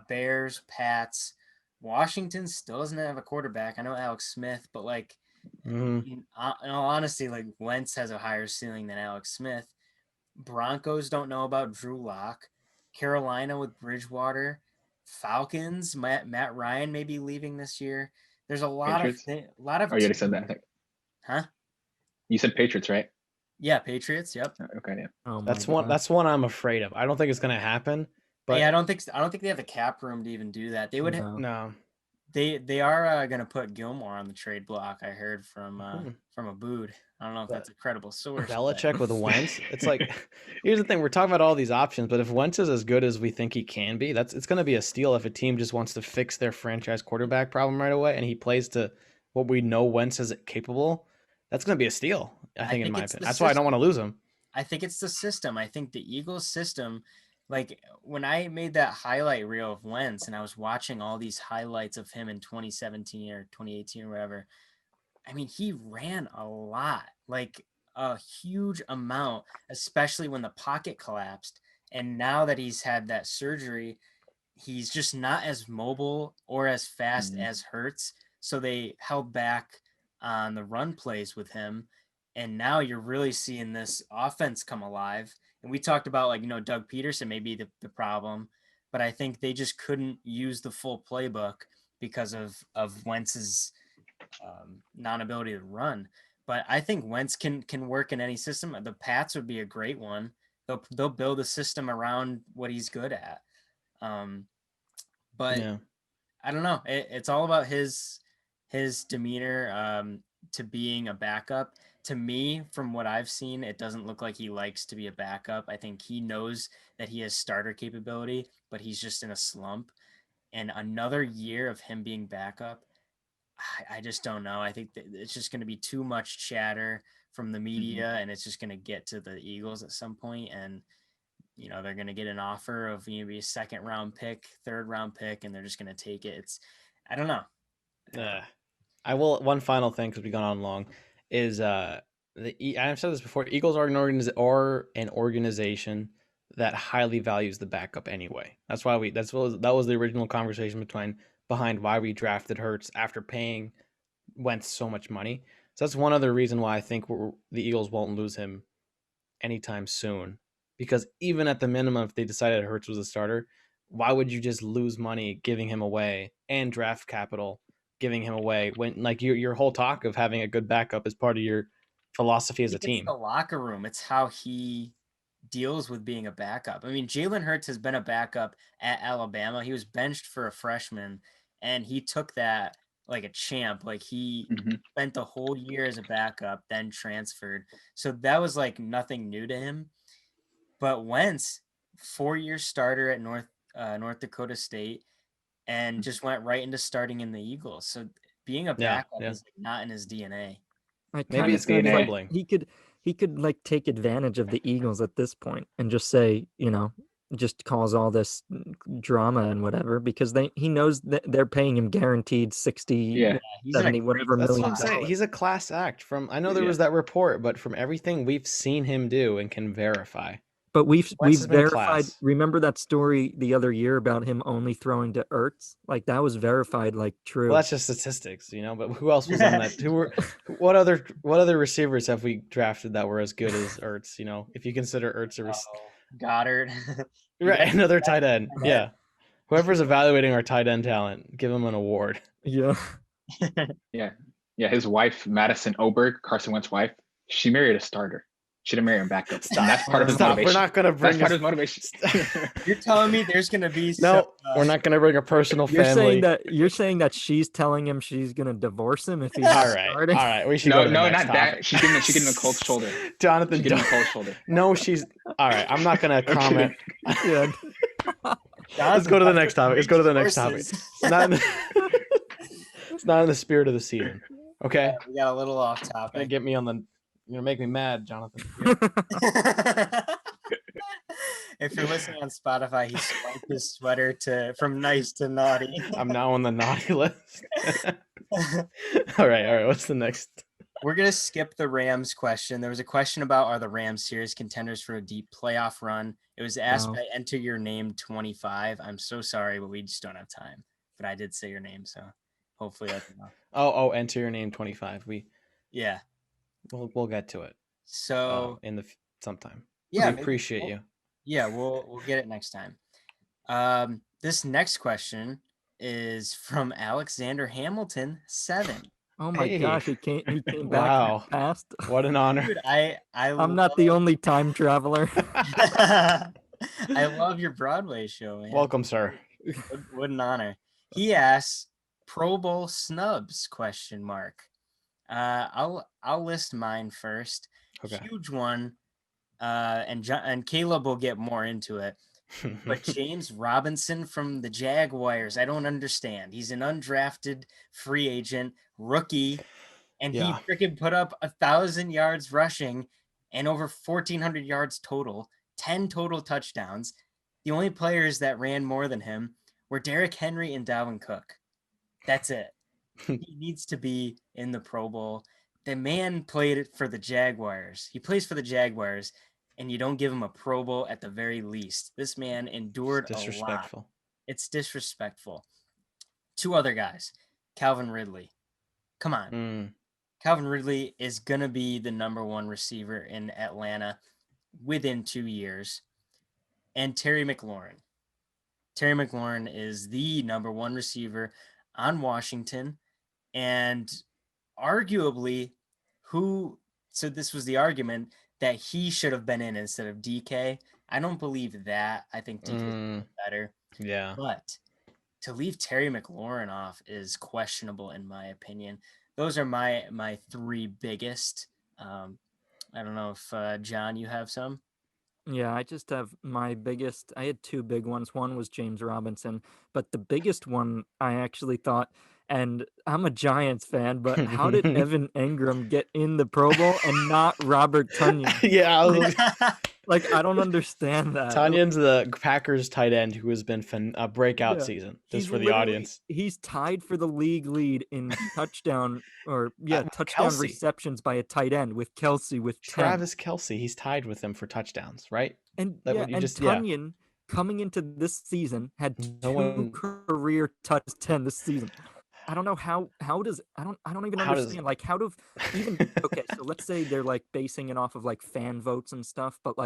Bears, Pats. Washington still doesn't have a quarterback. I know Alex Smith, but like in all honesty, like Wentz has a higher ceiling than Alex Smith. Broncos don't know about Drew Lock. Carolina with Bridgewater. Falcons, Matt Ryan may be leaving this year. There's a lot Patriots? of Oh, you already said that, I think. Huh? You said Patriots, right? Yeah, Patriots. Yep. Okay, yeah. Oh, That's my one. God. That's one I'm afraid of. I don't think it's gonna happen. But yeah, I don't think they have the cap room to even do that. They would. No. no. They are going to put Gilmore on the trade block. I heard from Abood. I don't know if But that's a credible source. Belichick with Wentz. It's like, here's the thing: we're talking about all these options, but if Wentz is as good as we think he can be, it's going to be a steal if a team just wants to fix their franchise quarterback problem right away, and he plays to what we know Wentz is capable. That's going to be a steal, I think in my opinion. That's why I don't want to lose him. I think it's the system. I think the Eagles system, like when I made that highlight reel of Wentz and I was watching all these highlights of him in 2017 or 2018 or whatever, I mean, he ran a lot, like a huge amount, especially when the pocket collapsed. And now that he's had that surgery, he's just not as mobile or as fast as Hurts. So they held back on the run plays with him. And now you're really seeing this offense come alive. And we talked about, like, Doug Peterson may be the problem, but I think they just couldn't use the full playbook because of Wentz's non-ability to run. But I think Wentz can work in any system. The Pats would be a great one. They'll build a system around what he's good at. But yeah. I don't know. It's all about his demeanor to being a backup. To me, from what I've seen, it doesn't look like he likes to be a backup. I think he knows that he has starter capability, but he's just in a slump. And another year of him being backup, I just don't know. I think that it's just going to be too much chatter from the media, and it's just going to get to the Eagles at some point, and they're going to get an offer of maybe a second round pick, third round pick, and they're just going to take it. I don't know. I will. One final thing, because we've gone on long, is I've said this before. Eagles are an organization that highly values the backup anyway. That's why that was the original conversation behind why we drafted Hurts after paying Wentz so much money. So that's one other reason why I think the Eagles won't lose him anytime soon. Because even at the minimum, if they decided Hurts was a starter, why would you just lose money giving him away and draft capital giving him away when, like, your whole talk of having a good backup is part of your philosophy as a team? It's the locker room. It's how he deals with being a backup. I mean, Jalen Hurts has been a backup at Alabama. He was benched for a freshman, and he took that like a champ. Like, he spent the whole year as a backup, then transferred. So that was like nothing new to him. But Wentz, 4-year starter at North Dakota State, and just went right into starting in the Eagles. So being a backup is not in his DNA. Maybe it's going to be humbling. He could like take advantage of the Eagles at this point and just say, just cause all this drama and whatever, because he knows that they're paying him guaranteed 60, 70, whatever million. He's a class act. I know there was that report, but from everything we've seen him do and can verify, But we've Wentz has been verified. class. Remember that story the other year about him only throwing to Ertz? Like that was verified, like true. Well, that's just statistics, But who else was on that? What other receivers have we drafted that were as good as Ertz? If you consider Ertz Goddard. right, another tight end. Yeah, whoever's evaluating our tight end talent, give him an award. Yeah. Yeah. His wife, Madison Oberg, Carson Wentz's wife, she married a starter. She didn't marry him backup. And that's part of his motivation. We're not gonna bring. That's part of his motivation. You're telling me there's gonna be we're not gonna bring a personal family. You're saying that she's telling him she's gonna divorce him if he's all right. We should no, go to the next not topic. that. She's giving him a cold shoulder. Jonathan, She's giving him a cold shoulder. No, she's all right. I'm not gonna comment. Yeah. Let's go to the next topic. It's not in the spirit of the season. Okay. We got a little off topic. Get me on the. You're gonna make me mad, Jonathan. If you're listening on Spotify, he swiped his sweater from nice to naughty. I'm now on the naughty list. All right. What's the next? We're gonna skip the Rams question. There was a question about, are the Rams serious contenders for a deep playoff run? It was asked by Enter Your Name 25. I'm so sorry, but we just don't have time. But I did say your name, so hopefully that's enough. Oh, Enter Your Name 25. Yeah. We'll get to it. So sometime. Yeah, we appreciate you. Yeah, we'll get it next time. This next question is from Alexander Hamilton 7. Oh my gosh, he came back. Wow. Past. What an honor. Dude, I'm not the only time traveler. I love your Broadway show, man. Welcome, sir. What an honor. He asks, Pro Bowl snubs ? I'll list mine first. Okay. Huge one. And Caleb will get more into it. But James Robinson from the Jaguars, I don't understand. He's an undrafted free agent rookie, and he freaking put up 1,000 yards rushing and over 1,400 yards total, 10 total touchdowns. The only players that ran more than him were Derrick Henry and Dalvin Cook. That's it. He needs to be in the Pro Bowl. The man played for the Jaguars. He plays for the Jaguars, and you don't give him a Pro Bowl at the very least. This man endured a lot. It's disrespectful. Two other guys, Calvin Ridley. Come on. Calvin Ridley is going to be the number one receiver in Atlanta within 2 years. And Terry McLaurin. Terry McLaurin is the number one receiver on Washington. And arguably, so this was the argument that he should have been in instead of DK. I don't believe that. I think DK is better. Yeah. But to leave Terry McLaurin off is questionable, in my opinion. Those are my three biggest. I don't know if, John, you have some? Yeah, I just have my biggest. I had two big ones. One was James Robinson, but the biggest one I actually thought, and I'm a Giants fan, but how did Evan Engram get in the Pro Bowl and not Robert Tonyan? Yeah. I don't understand that. Tonyan's the Packers tight end who has been a breakout season, just for the audience. He's tied for the league lead in touchdown Kelsey. receptions by a tight end with Kelsey with 10. Travis Kelsey. He's tied with him for touchdowns, right? And Tonyan coming into this season had two career touchdowns 10 this season. I don't know how does I don't even understand okay, so let's say they're basing it off of fan votes and stuff, but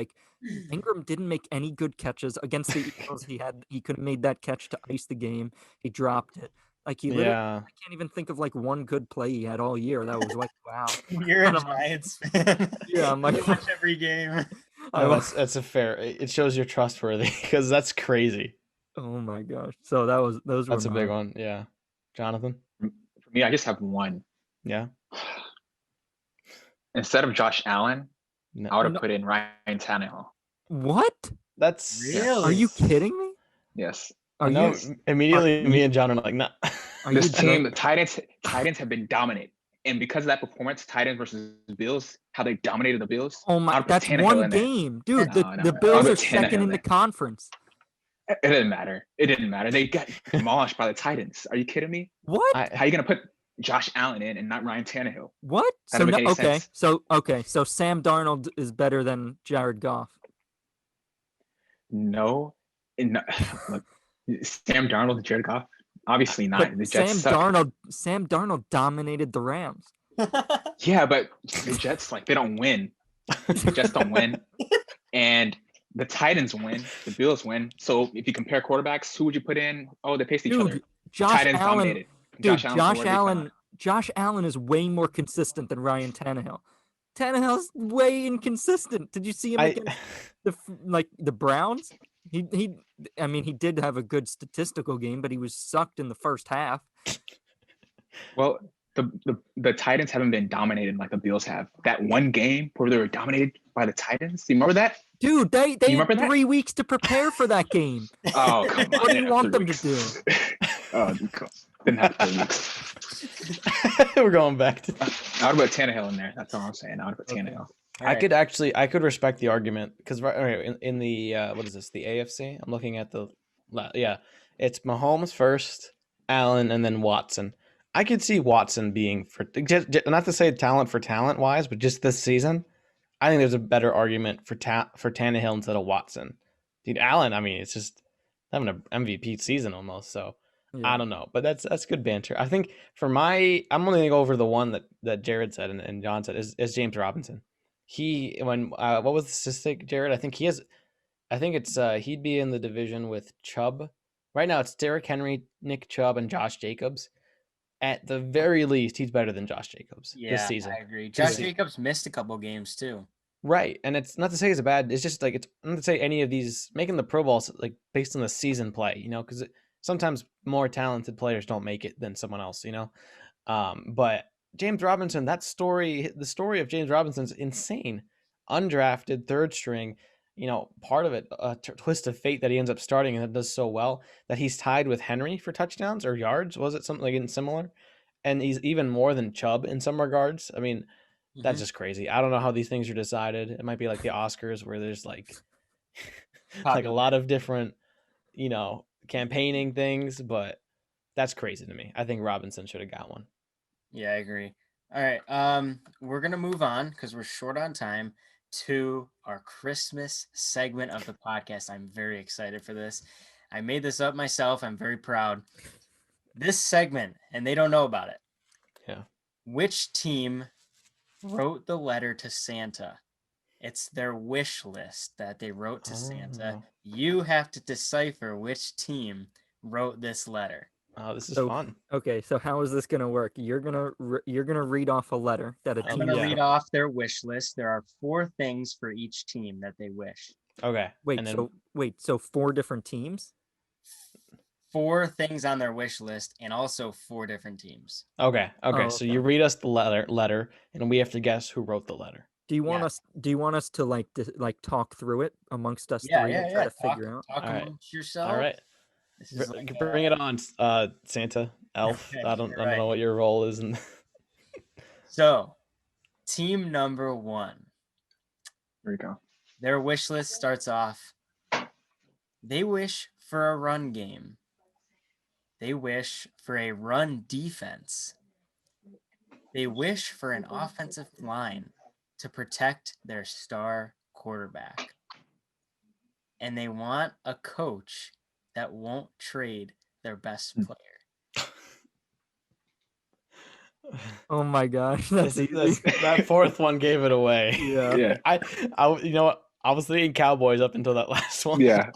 Ingram didn't make any good catches against the Eagles. He could have made that catch to ice the game. He dropped it. I can't even think of one good play he had all year. That was wow. You're a Giants fan. Yeah, I'm watch every game. That's a fair. It shows you're trustworthy because that's crazy. Oh my gosh. So that's a big one. Yeah. Jonathan? For me, I just have one. Yeah. Instead of Josh Allen, I would have put in Ryan Tannehill. What? That's really? Are you kidding me? Yes. Immediately, me and John are like, nah. This team, the Titans have been dominant. And because of that performance, Titans versus Bills, how they dominated the Bills. Oh my, that's one game. Dude, the Bills are second in the conference. It didn't matter. They got demolished by the Titans. Are you kidding me? What? How are you going to put Josh Allen in and not Ryan Tannehill? What? That doesn't make any sense. So Sam Darnold is better than Jared Goff. No. Look, Sam Darnold and Jared Goff? Obviously not. But The Jets suck. Sam Darnold dominated the Rams. Yeah, but the Jets, like, they don't win. The Jets don't win. And the Titans win. The Bills win. So if you compare quarterbacks, who would you put in? Oh, they faced each other. Josh Titans Allen. dominated. Dude, Josh Josh Allen is way more consistent than Ryan Tannehill. Tannehill's way inconsistent. Did you see him against the Browns? I mean, he did have a good statistical game, but he was sucked in the first half. Well, the Titans haven't been dominated like the Bills have. That one game where they were dominated by the Titans. Do you remember that? Dude, they had 3 weeks to prepare for that game. Oh, come on. What do you want them to do? Oh, didn't have 3 weeks. We're going back to. I would put Tannehill in there. That's all I'm saying. I would put Tannehill. I could respect the argument because in the what is this, the AFC? I'm looking at it's Mahomes first, Allen, and then Watson. I could see Watson being just not to say talent for talent wise, but just this season, I think there's a better argument for Tannehill instead of Watson. Dude, Allen, I mean, it's just having an MVP season almost. So yeah. I don't know, but that's good banter. I think I'm only gonna go over the one that Jared said and John said is James Robinson. What was the statistic, Jared? I think he'd be in the division with Chubb. Right now it's Derrick Henry, Nick Chubb, and Josh Jacobs. At the very least, he's better than Josh Jacobs this season. I agree. Josh Jacobs missed a couple games too. Right, and it's not to say it's bad. It's just like it's not to say any of these making the Pro Bowls like based on the season play, because sometimes more talented players don't make it than someone else, But James Robinson, the story of James Robinson's insane. Undrafted, third string, part of it, a twist of fate that he ends up starting and it does so well that he's tied with Henry for touchdowns or yards. Was it something like similar? And he's even more than Chubb in some regards. I mean, that's just crazy. I don't know how these things are decided. It might be like the Oscars where there's like like a lot of different, campaigning things, but that's crazy to me. I think Robinson should have got one. Yeah, I agree. All right. We're going to move on because we're short on time to our Christmas segment of the podcast. I'm very excited for this. I made this up myself. I'm very proud. This segment, and they don't know about it. Yeah. Which team wrote the letter to Santa? It's their wish list that they wrote to Santa. You have to decipher which team wrote this letter. Oh, this is fun. Okay, so how is this gonna work? You're gonna read off a letter that a team. I'm gonna read off their wish list. There are 4 things for each team that they wish. Okay. So 4 different teams? 4 things on their wish list, and also 4 different teams. Okay. So you read us the letter, and we have to guess who wrote the letter. Do you want us? Do you want us to like talk through it amongst us 3 and try to figure out? Talk amongst yourself. All right. Bring it on, Santa, Elf. Okay, I don't know what your role is. So, team number 1. There you go. Their wish list starts off. They wish for a run game. They wish for a run defense. They wish for an offensive line to protect their star quarterback. And they want a coach that won't trade their best player. Oh my gosh, that's easy. That 4th one gave it away. Yeah. I I was thinking Cowboys up until that last one. Yeah.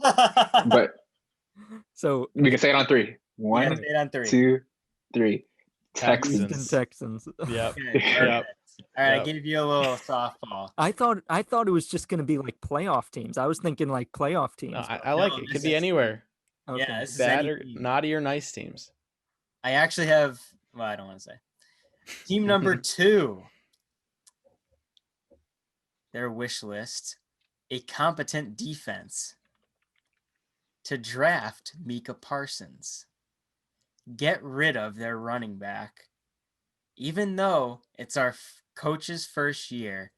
But so we can say it on 3. 1, 2, 3. Texans. Yeah. Yep. All right, I gave you a little softball. I thought it was just gonna be like playoff teams. I was thinking like playoff teams. No, I like it. It could be anywhere. Okay. Yeah, this Bad is or naughty or nice teams. I actually have. Well, I don't want to say. Team number 2. Their wish list: a competent defense. To draft Micah Parsons. Get rid of their running back. Even though it's our coach's first year,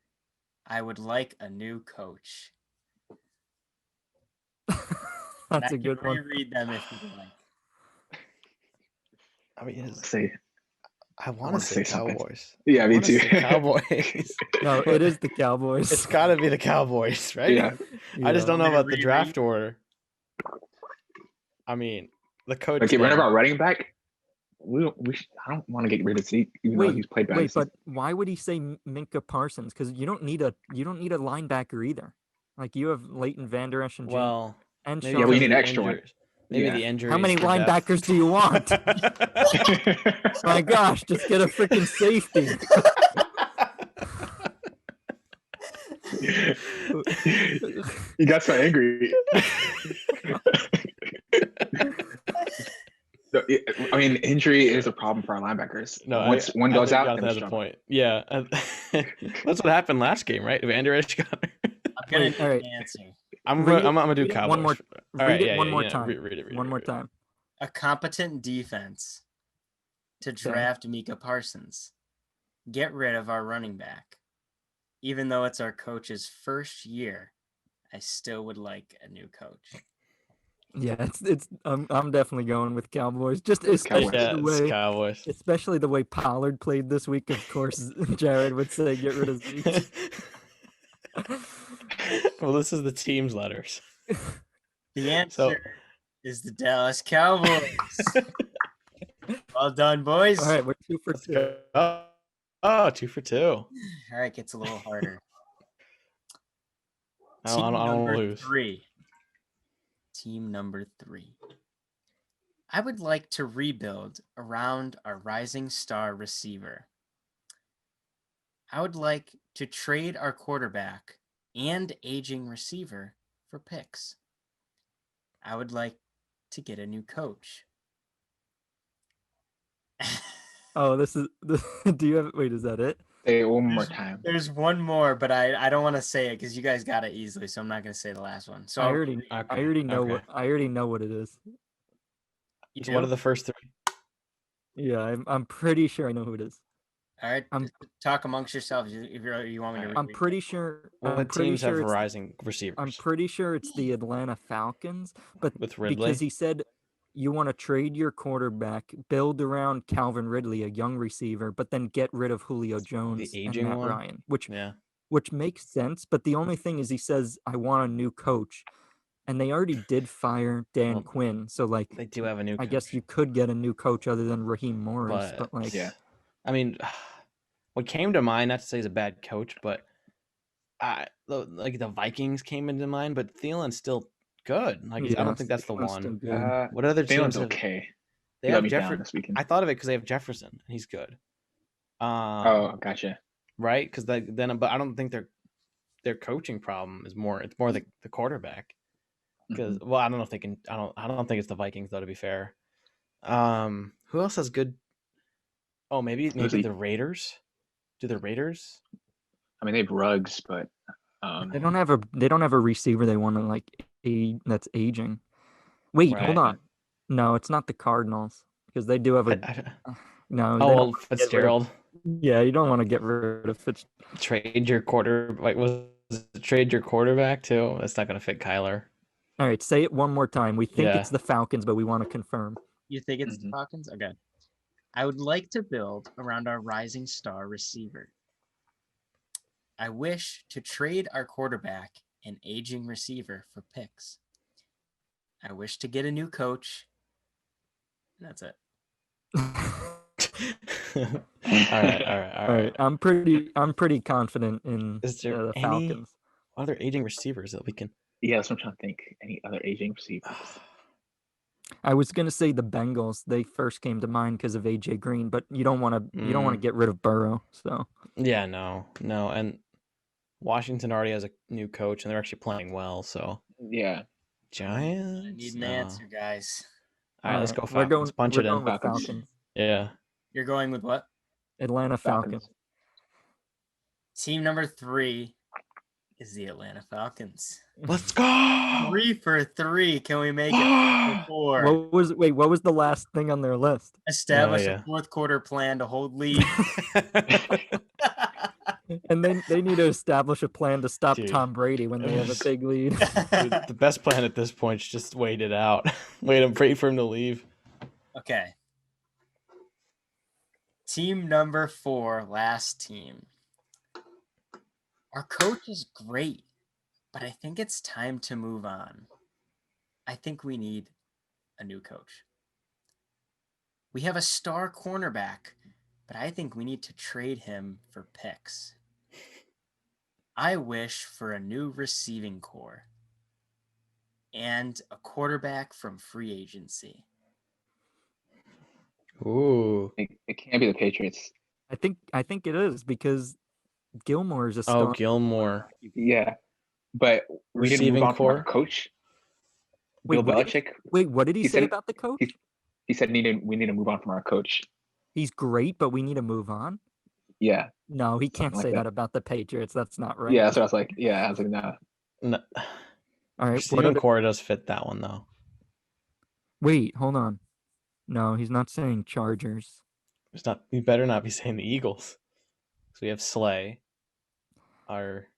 I would like a new coach. That's a good one. Reread them if you like. I mean, Let's see. I want wanna to say say something. Cowboys. Yeah, I me wanna too. say Cowboys. No, it is the Cowboys. It's got to be the Cowboys, right? Yeah. I just Yeah. don't know I'm gonna about the reread. draft order. I mean, the coach. Like, get rid of thing. our running back. I don't want to get rid of Zeke, even though he's played bad. Wait, but why would he say Minka Parsons? Because you don't need a linebacker either. Like you have Leighton Vander Esch and Well, and maybe Yeah, we Sean need an the extra one. injuries. Maybe Yeah. the injuries. How many for depth. linebackers do you want? My gosh, just get a freaking safety. You got so angry. No, I mean, injury is a problem for our linebackers. No, Once one goes think out, Jonathan then we has a struggle. point. Yeah, that's what happened last game, right? Vander Esch got hurt. I'm gonna Wait, need all right. an answer. I'm Read gonna do read it Cowboys. one more- All read right, it yeah, one yeah, more yeah. time. Read it One more time. A competent defense to draft Mika Parsons. Get rid of our running back. Even though it's our coach's first year, I still would like a new coach. Yeah, it's. I'm definitely going with Cowboys. Just especially Cowboys. Yeah, the it's way, Cowboys. especially the way Pollard played this week. Of course, Jared would say get rid of Zeke. Well, this is the team's letters. The answer So- is the Dallas Cowboys. Well done, boys. All right, we're 2 for Let's 2. go. Oh, 2 for 2. All right, gets a little harder. I don't want to lose. 3. Team number 3. I would like to rebuild around our rising star receiver. I would like to trade our quarterback and aging receiver for picks. I would like to get a new coach. Oh, this is. Do you have? Wait, is that it? Say it one more time. There's one more, but I don't want to say it because you guys got it easily, so I'm not going to say the last one. So I already know okay. what. I already know what it is. you So what do? are the first 3? Yeah, I'm pretty sure I know who it is. All right, I'm- talk amongst yourselves if you want me to. Alright. I'm reread pretty sure. I'm What pretty teams have sure it's- rising receivers? I'm pretty sure it's the Atlanta Falcons, but With Ridley? because he said you want to trade your quarterback, build around Calvin Ridley, a young receiver, but then get rid of Julio Jones and aging Matt one? Ryan, which Yeah. makes sense. But the only thing is, he says I want a new coach, and they already did fire Dan Well, Quinn, so like They do have a new I coach. guess you could get a new coach other than Raheem Morris, but like Yeah. I mean, what came to mind, not to say he's a bad coach, but like the Vikings came into mind, but Thielen's still good. Like I don't think that's the Thielen's still one. good. What other teams Thielen's have, okay. they He let have me down Jefferson? this weekend. I thought of it because they have Jefferson and he's good. Oh, gotcha. Right? Because but I don't think their coaching problem is more. It's more the quarterback. Because Mhm. well, I don't know if they can. I don't think it's the Vikings though. To be fair, who else has good? Oh, maybe he- the Raiders. Do the Raiders? I mean, they have Ruggs, but They don't have a receiver they want to like that's aging. Wait, hold Right. on. No, it's not the Cardinals because they do have a no. they Oh, don't well, wanna get rid of- Fitzgerald. Yeah, you don't want to get rid of Fitz. Trade your quarter. Like, trade your quarterback too? That's not gonna fit Kyler. All right, say it one more time. We think Yeah. it's the Falcons, but we want to confirm. You think it's the Mhm. Falcons? Okay. I would like to build around our rising star receiver. I wish to trade our quarterback and aging receiver for picks. I wish to get a new coach. And that's it. All right. I'm pretty confident in Is there the any Falcons. other aging receivers that we can? yeah, that's what I'm trying to think. Any other aging receivers? I was gonna say the Bengals. They first came to mind because of AJ Green, but you don't want to get rid of Burrow. So Yeah, no, and Washington already has a new coach, and they're actually playing well. So Yeah. Giants. I need an No. answer, guys. All right, let's go We're Falcons. Punch we're it going in. with Falcons. Falcons. Yeah. You're going with what? Atlanta Falcons. Team number 3 is the Atlanta Falcons. Let's go. 3 for 3. Can we make it 4? What was the last thing on their list? Establish yeah. a fourth quarter plan to hold lead. And they need to establish a plan to stop Dude. Tom Brady when they have a big lead. Dude, the best plan at this point is just wait it out. Wait and pray for him to leave. Okay. Team number 4, last team. Our coach is great, but I think it's time to move on. I think we need a new coach. We have a star cornerback, but I think we need to trade him for picks. I wish for a new receiving core and a quarterback from free agency. Ooh. It can't be the Patriots. I think it is because Gilmore is a star. Oh, Gilmore. Yeah, but we didn't Receiving move on from our core? coach. Wait, Bill what did Belichick. What did he He say said- about the coach? He said we need to move on from our coach. He's great, but we need to move on. Yeah. No, he can't Something like say that. that about the Patriots. That's not right. Yeah, that's what I was like. Yeah, I was like, no. No. All right. Receiving core does fit that one though. Wait, hold on. No, he's not saying Chargers. It's not. You better not be saying the Eagles. So we have Slay. Our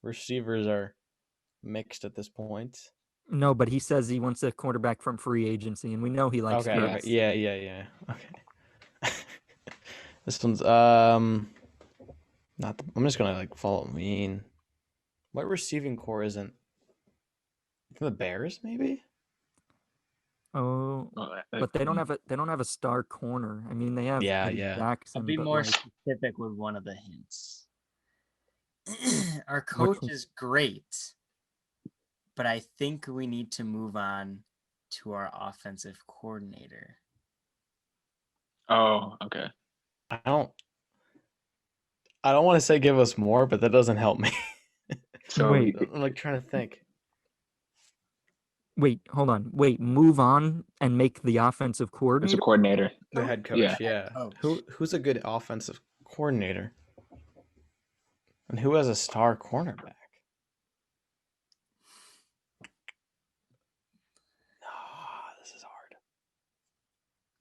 receivers are mixed at this point. No, but he says he wants a quarterback from free agency, and we know he likes Okay. quarterbacks. Yeah. Okay. This one's not. I'm just gonna follow mean. What receiving core isn't? The Bears, maybe. Oh, but they don't have a star corner. I mean, they have Yeah, Eddie yeah. Jackson. I'll be but, more like, specific with one of the hints. Our coach one? is great, but I think we need to move on to our offensive coordinator. Oh, okay. I don't want to say give us more, but that doesn't help me. So Wait. I'm trying to think. Wait, hold on. Wait, move on and make the offensive it's a coordinator. coordinator. The head coach, Yeah. yeah. coach. Who's a good offensive coordinator? And who has a star cornerback? This is hard.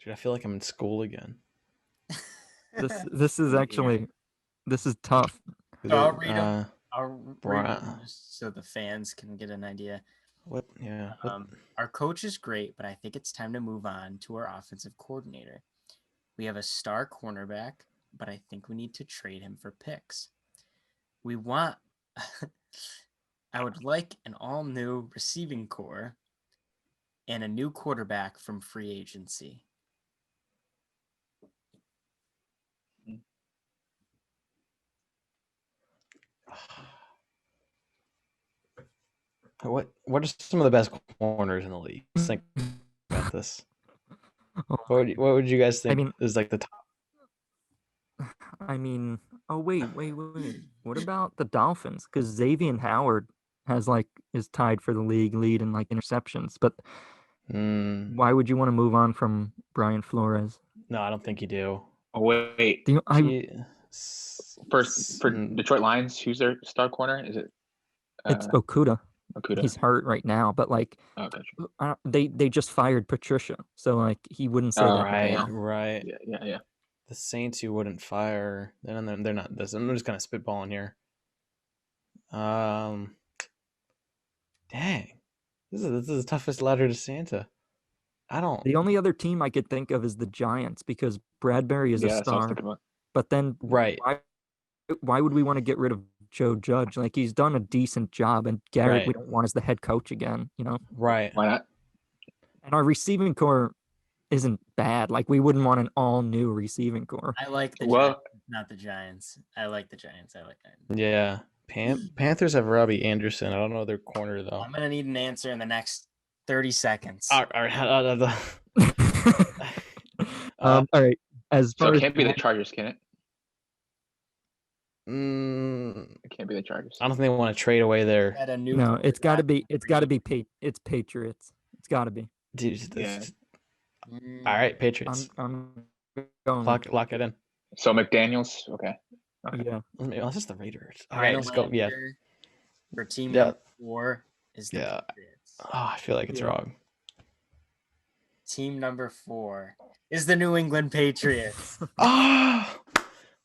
Dude, I feel like I'm in school again. This is actually this is tough. So I'll read 'em. I'll read Brian. them so the fans can get an idea. What? Yeah. What? Our coach is great, but I think it's time to move on to our offensive coordinator. We have a star cornerback, but I think we need to trade him for picks. We want, I would like an all new receiving core and a new quarterback from free agency. What are some of the best corners in the league? Let's think about this. What would you guys think mean- is the top? I mean, oh wait. What about the Dolphins? Because Xavier Howard is tied for the league lead in interceptions. But why would you want to move on from Brian Flores? No, I don't think you do. Oh, wait. For Detroit Lions, who's their star corner? Is it? It's Okuda. Okuda. He's hurt right now, but Oh, gotcha. they just fired Patricia, so he wouldn't say Oh, that. Right. Yeah. The Saints you wouldn't fire. They're not. I'm just kind of spitballing here. Dang, this is the toughest letter to Santa. I don't. The only other team I could think of is the Giants because Bradbury is a That's what I was star. thinking about. But then Right. why would we want to get rid of Joe Judge? He's done a decent job, and Garrett we Right. don't want as the head coach again. Right. Why not? And our receiving core isn't bad. We wouldn't want an all new receiving core. I like the Well- Giants, not the Giants. I like the Giants. I like that. Yeah. Panthers have Robbie Anderson. I don't know their corner though. I'm going to need an answer in the next 30 seconds. All right. All right. As So far it as can't be the that- Chargers, can it? Mm, It can't be the Chargers. I don't think they want to trade away their. At a new no, it's got to quarterback be. It's got to be. It's Patriots. It's got to be. Dude, Yeah. Mm, All right, Patriots. I'm going. Lock it in. So McDaniels, okay. Yeah. Unless it's the Raiders. All final right, let's go. Yeah. answer For team Yeah. number 4 is the Yeah. Patriots. Oh, I feel like it's Yeah. wrong. Team number 4 is the New England Patriots. Oh,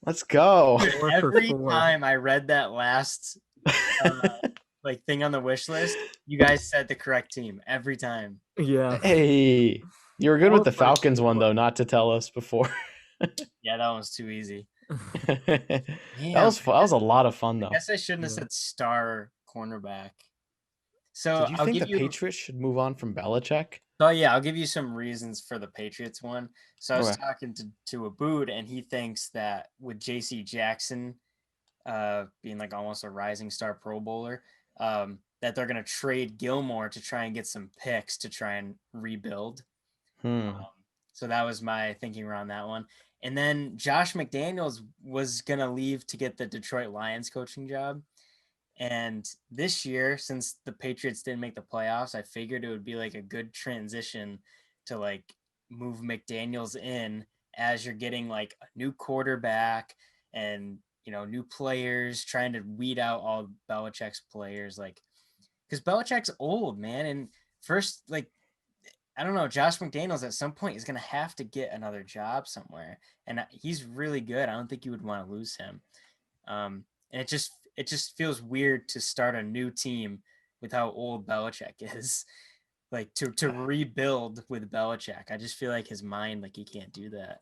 let's go. 4 for Every 4. time I read that last thing on the wish list, you guys said the correct team every time. Yeah. Hey, you were good with the 4 for Falcons one 4. though, not to tell us before. Yeah, that one's too easy. That Damn, was fun. That was a lot of fun I though. guess I shouldn't have Yeah. said star cornerback. So Did you I'll think give the you. Patriots should move on from Belichick? So yeah, I'll give you some reasons for the Patriots one. So I was Okay. talking to Abood, and he thinks that with J.C. Jackson, being like almost a rising star Pro Bowler, that they're gonna trade Gilmore to try and get some picks to try and rebuild. Hmm. So that was my thinking around that one. And then Josh McDaniels was gonna leave to get the Detroit Lions coaching job. And this year, since the Patriots didn't make the playoffs, I figured it would be like a good transition to like move McDaniels in as you're getting like a new quarterback and new players, trying to weed out all Belichick's players, like because Belichick's old, man. And first, like I don't know, Josh McDaniels at some point is gonna have to get another job somewhere, and he's really good. I don't think you would want to lose him. And it just feels weird to start a new team with how old Belichick is. Like to rebuild with Belichick. I just feel like his mind, like he can't do that.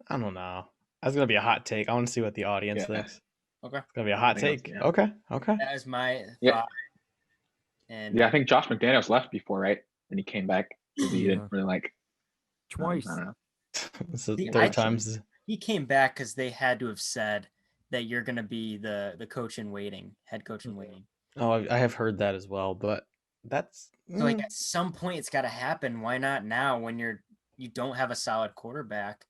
I don't know. That's gonna be a hot take. I want to see what the audience Yeah. thinks. Okay. It's gonna be a hot I think take. that's- Okay. Okay. That is my Yeah. thought. And Yeah, I think Josh McDaniels left before, right? And he came back because he Yeah. didn't really like. Twice. I don't know. This is See, third I time's. he came back because they had to have said that you're gonna be the coach in waiting, head coach in waiting. Oh, I have heard that as well, but that's So like at some point it's gotta happen. Why not now when you don't have a solid quarterback?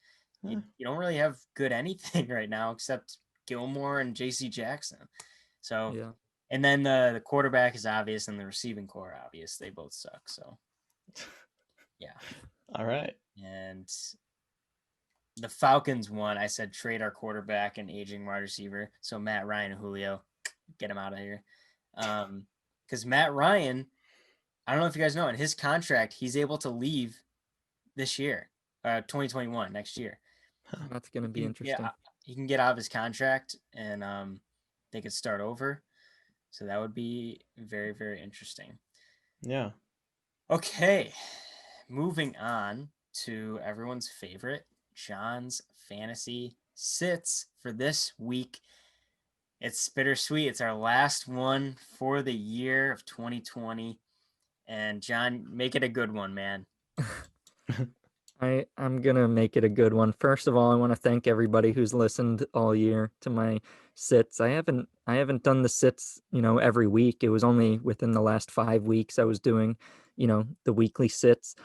You don't really have good anything right now except Gilmore and JC Jackson. So Yeah. and then the quarterback is obvious and the receiving core obvious. They both suck. So yeah. all right. And the Falcons won. I said trade our quarterback and aging wide receiver. So Matt Ryan and Julio, get him out of here. Because Matt Ryan, I don't know if you guys know, in his contract, he's able to leave this year, 2021, next year. That's gonna be interesting. Yeah, he can get out of his contract and they could start over. So that would be very, very interesting. Yeah. Okay, moving on to everyone's favorite, John's fantasy sits for this week. It's bittersweet. It's our last one for the year of 2020. And John, make it a good one, man. I'm gonna make it a good one. First of all, I want to thank everybody who's listened all year to my sits. I haven't done the sits, every week. It was only within the last 5 weeks I was doing, the weekly sits,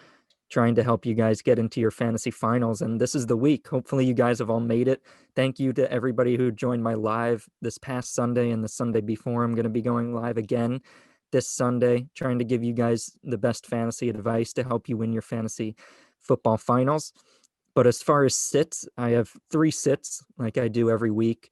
trying to help you guys get into your fantasy finals. And this is the week. Hopefully you guys have all made it. Thank you to everybody who joined my live this past Sunday and the Sunday before. I'm going to be going live again this Sunday, trying to give you guys the best fantasy advice to help you win your fantasy football finals. But as far as sits, I have 3 sits like I do every week.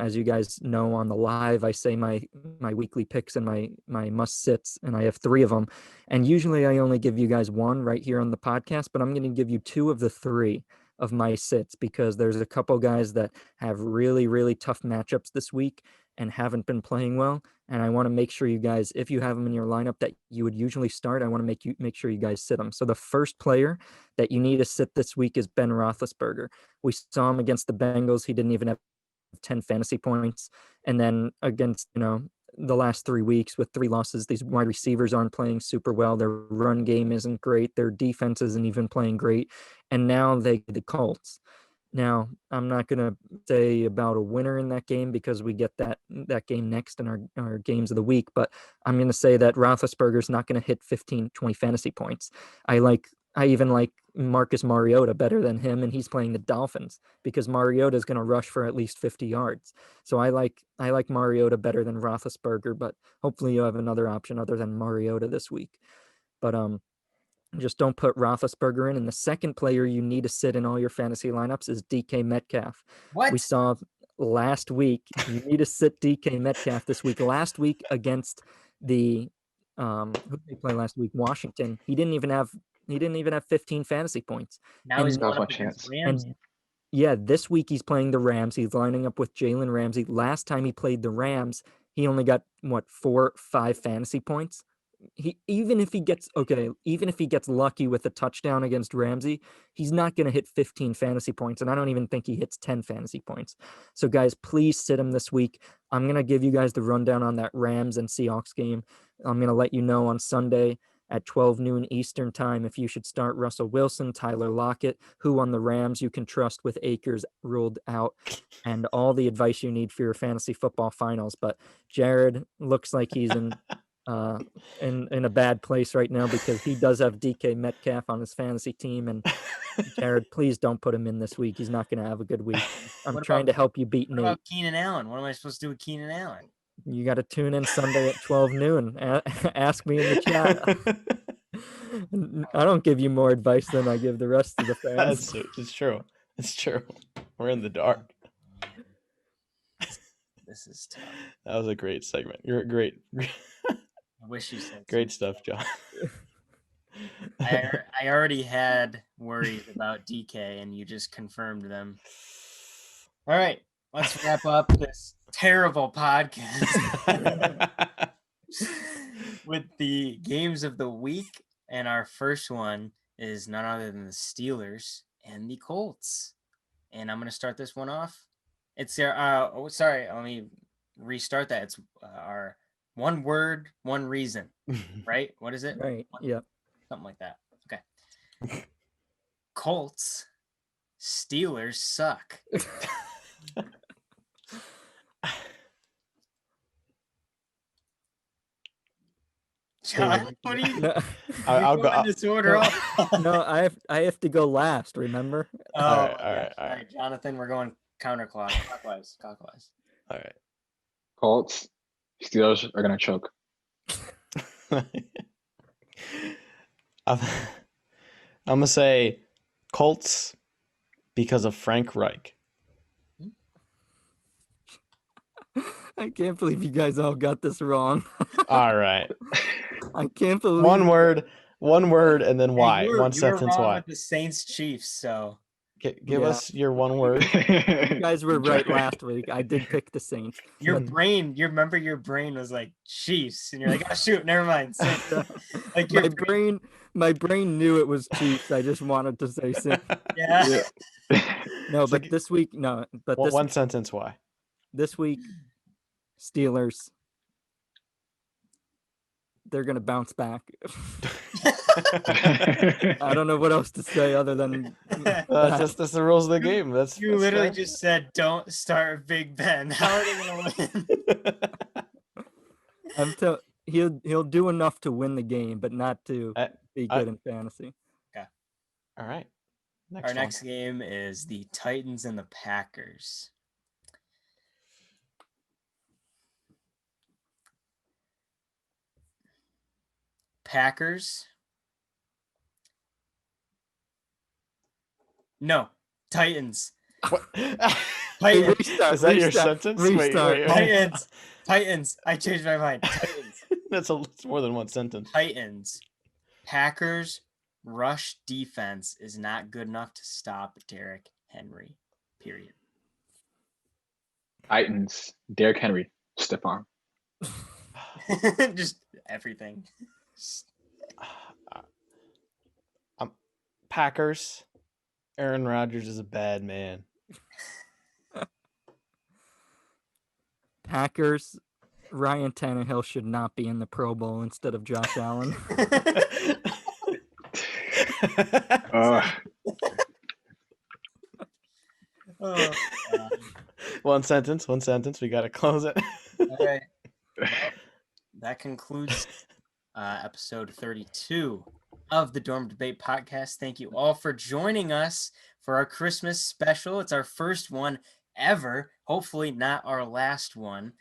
As you guys know on the live, I say my weekly picks and my must sits, and I have 3 of them. And usually I only give you guys 1 right here on the podcast, but I'm going to give you 2 of the 3 of my sits because there's a couple guys that have really, really tough matchups this week and haven't been playing well. And I want to make sure you guys, if you have them in your lineup that you would usually start, I want to make sure you guys sit them. So the first player that you need to sit this week is Ben Roethlisberger. We saw him against the Bengals. He didn't even have 10 fantasy points. And then against, the last 3 weeks with 3 losses, these wide receivers aren't playing super well. Their run game isn't great. Their defense isn't even playing great. And now the Colts. Now, I'm not going to say about a winner in that game because we get that game next in our games of the week, but I'm going to say that Roethlisberger's not going to hit 15, 20 fantasy points. I even like Marcus Mariota better than him, and he's playing the Dolphins because Mariota is going to rush for at least 50 yards. So I like Mariota better than Roethlisberger, but hopefully you have another option other than Mariota this week. But just don't put Roethlisberger in. And the second player you need to sit in all your fantasy lineups is DK Metcalf. What? We saw last week. You need to sit DK Metcalf this week. Last week against the who did they play last week? Washington. He didn't even have 15 fantasy points. Now he's That was going my up against chance. Rams. And yeah, this week he's playing the Rams. He's lining up with Jalen Ramsey. Last time he played the Rams, he only got 4 or 5 fantasy points even if he gets lucky with a touchdown against Ramsey, he's not going to hit 15 fantasy points, and I don't even think he hits 10 fantasy points. So guys, please sit him this week. I'm going to give you guys the rundown on that Rams and Seahawks game. I'm going to let you know on Sunday at 12 noon Eastern time if you should start Russell Wilson, Tyler Lockett, who on the Rams you can trust with Akers ruled out, and all the advice you need for your fantasy football finals. But Jared looks like he's in a bad place right now because he does have DK Metcalf on his fantasy team, and Jared, please don't put him in this week. He's not going to have a good week. I'm trying to help you beat What Nate. about Keenan Allen? What am I supposed to do with Keenan Allen? You got to tune in Sunday at 12 noon. Ask me in the chat. I don't give you more advice than I give the rest of the fans. It's true. It's true. We're in the dark. This is tough. That was a great segment. You're great. I wish you said Great stuff, John. I already had worries about DK, and you just confirmed them. All right, let's wrap up this terrible podcast with the games of the week. And our first one is none other than the Steelers and the Colts. And I'm going to start this one off. It's sorry, let me restart that. It's our one word, one reason, right? What is it? Right. Yeah. Something like that. Okay. Colts, Steelers suck. John, what are you? No, I'll go. in this order. no, I have to go last. Remember? All right. Jonathan, we're going clockwise. All right. Colts, Steelers are gonna choke. I'm gonna say Colts because of Frank Reich. I can't believe you guys all got this wrong. All right. I can't believe One word, and then why? You One were sentence. wrong Why? with the Saints Chiefs. So Give Yeah. us your one word. You guys were right last week. I did pick the Saints. your brain was like Chiefs, and you're like, oh shoot, never mind. So, like your My brain knew it was Chiefs. I just wanted to say Saints. yeah. No, It's but like- this week, no. But One sentence. Why? this week, Steelers. They're gonna bounce back. I don't know what else to say other than That's the rules of the game. That's You literally fine. just said, "Don't start Big Ben." How are they gonna win? He'll do enough to win the game, but not to be good in fantasy. All right. Our next game is the Titans and the Packers. Packers. No, Titans. What? Titans. Restart, Is that your restart, sentence? restart. Titans. I changed my mind. Titans. That's more than one sentence. Titans. Packers rush defense is not good enough to stop Derrick Henry. Period. Titans, Derrick Henry, stiff arm. Just everything. Packers. Aaron Rodgers is a bad man. Packers. Ryan Tannehill should not be in the Pro Bowl instead of Josh Allen. Oh, One sentence. We got to close it. all right. Well, that concludes episode 32 of the Dorm Debate Podcast. Thank you all for joining us for our Christmas special. It's our first one ever. Hopefully not our last one.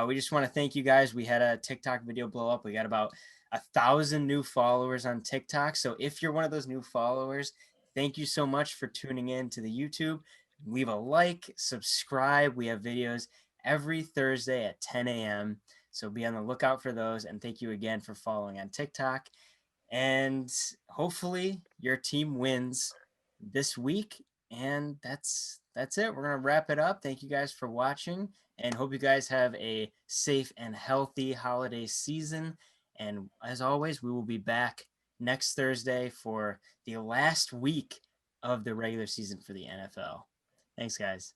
We just want to thank you guys. We had a TikTok video blow up. We got about 1,000 new followers on TikTok. So if you're one of those new followers, thank you so much for tuning in to the YouTube. Leave a like, subscribe. We have videos every Thursday at 10 a.m. So be on the lookout for those. And thank you again for following on TikTok. And hopefully your team wins this week. And that's it. We're going to wrap it up. Thank you guys for watching, and hope you guys have a safe and healthy holiday season. And as always, we will be back next Thursday for the last week of the regular season for the NFL. Thanks, guys.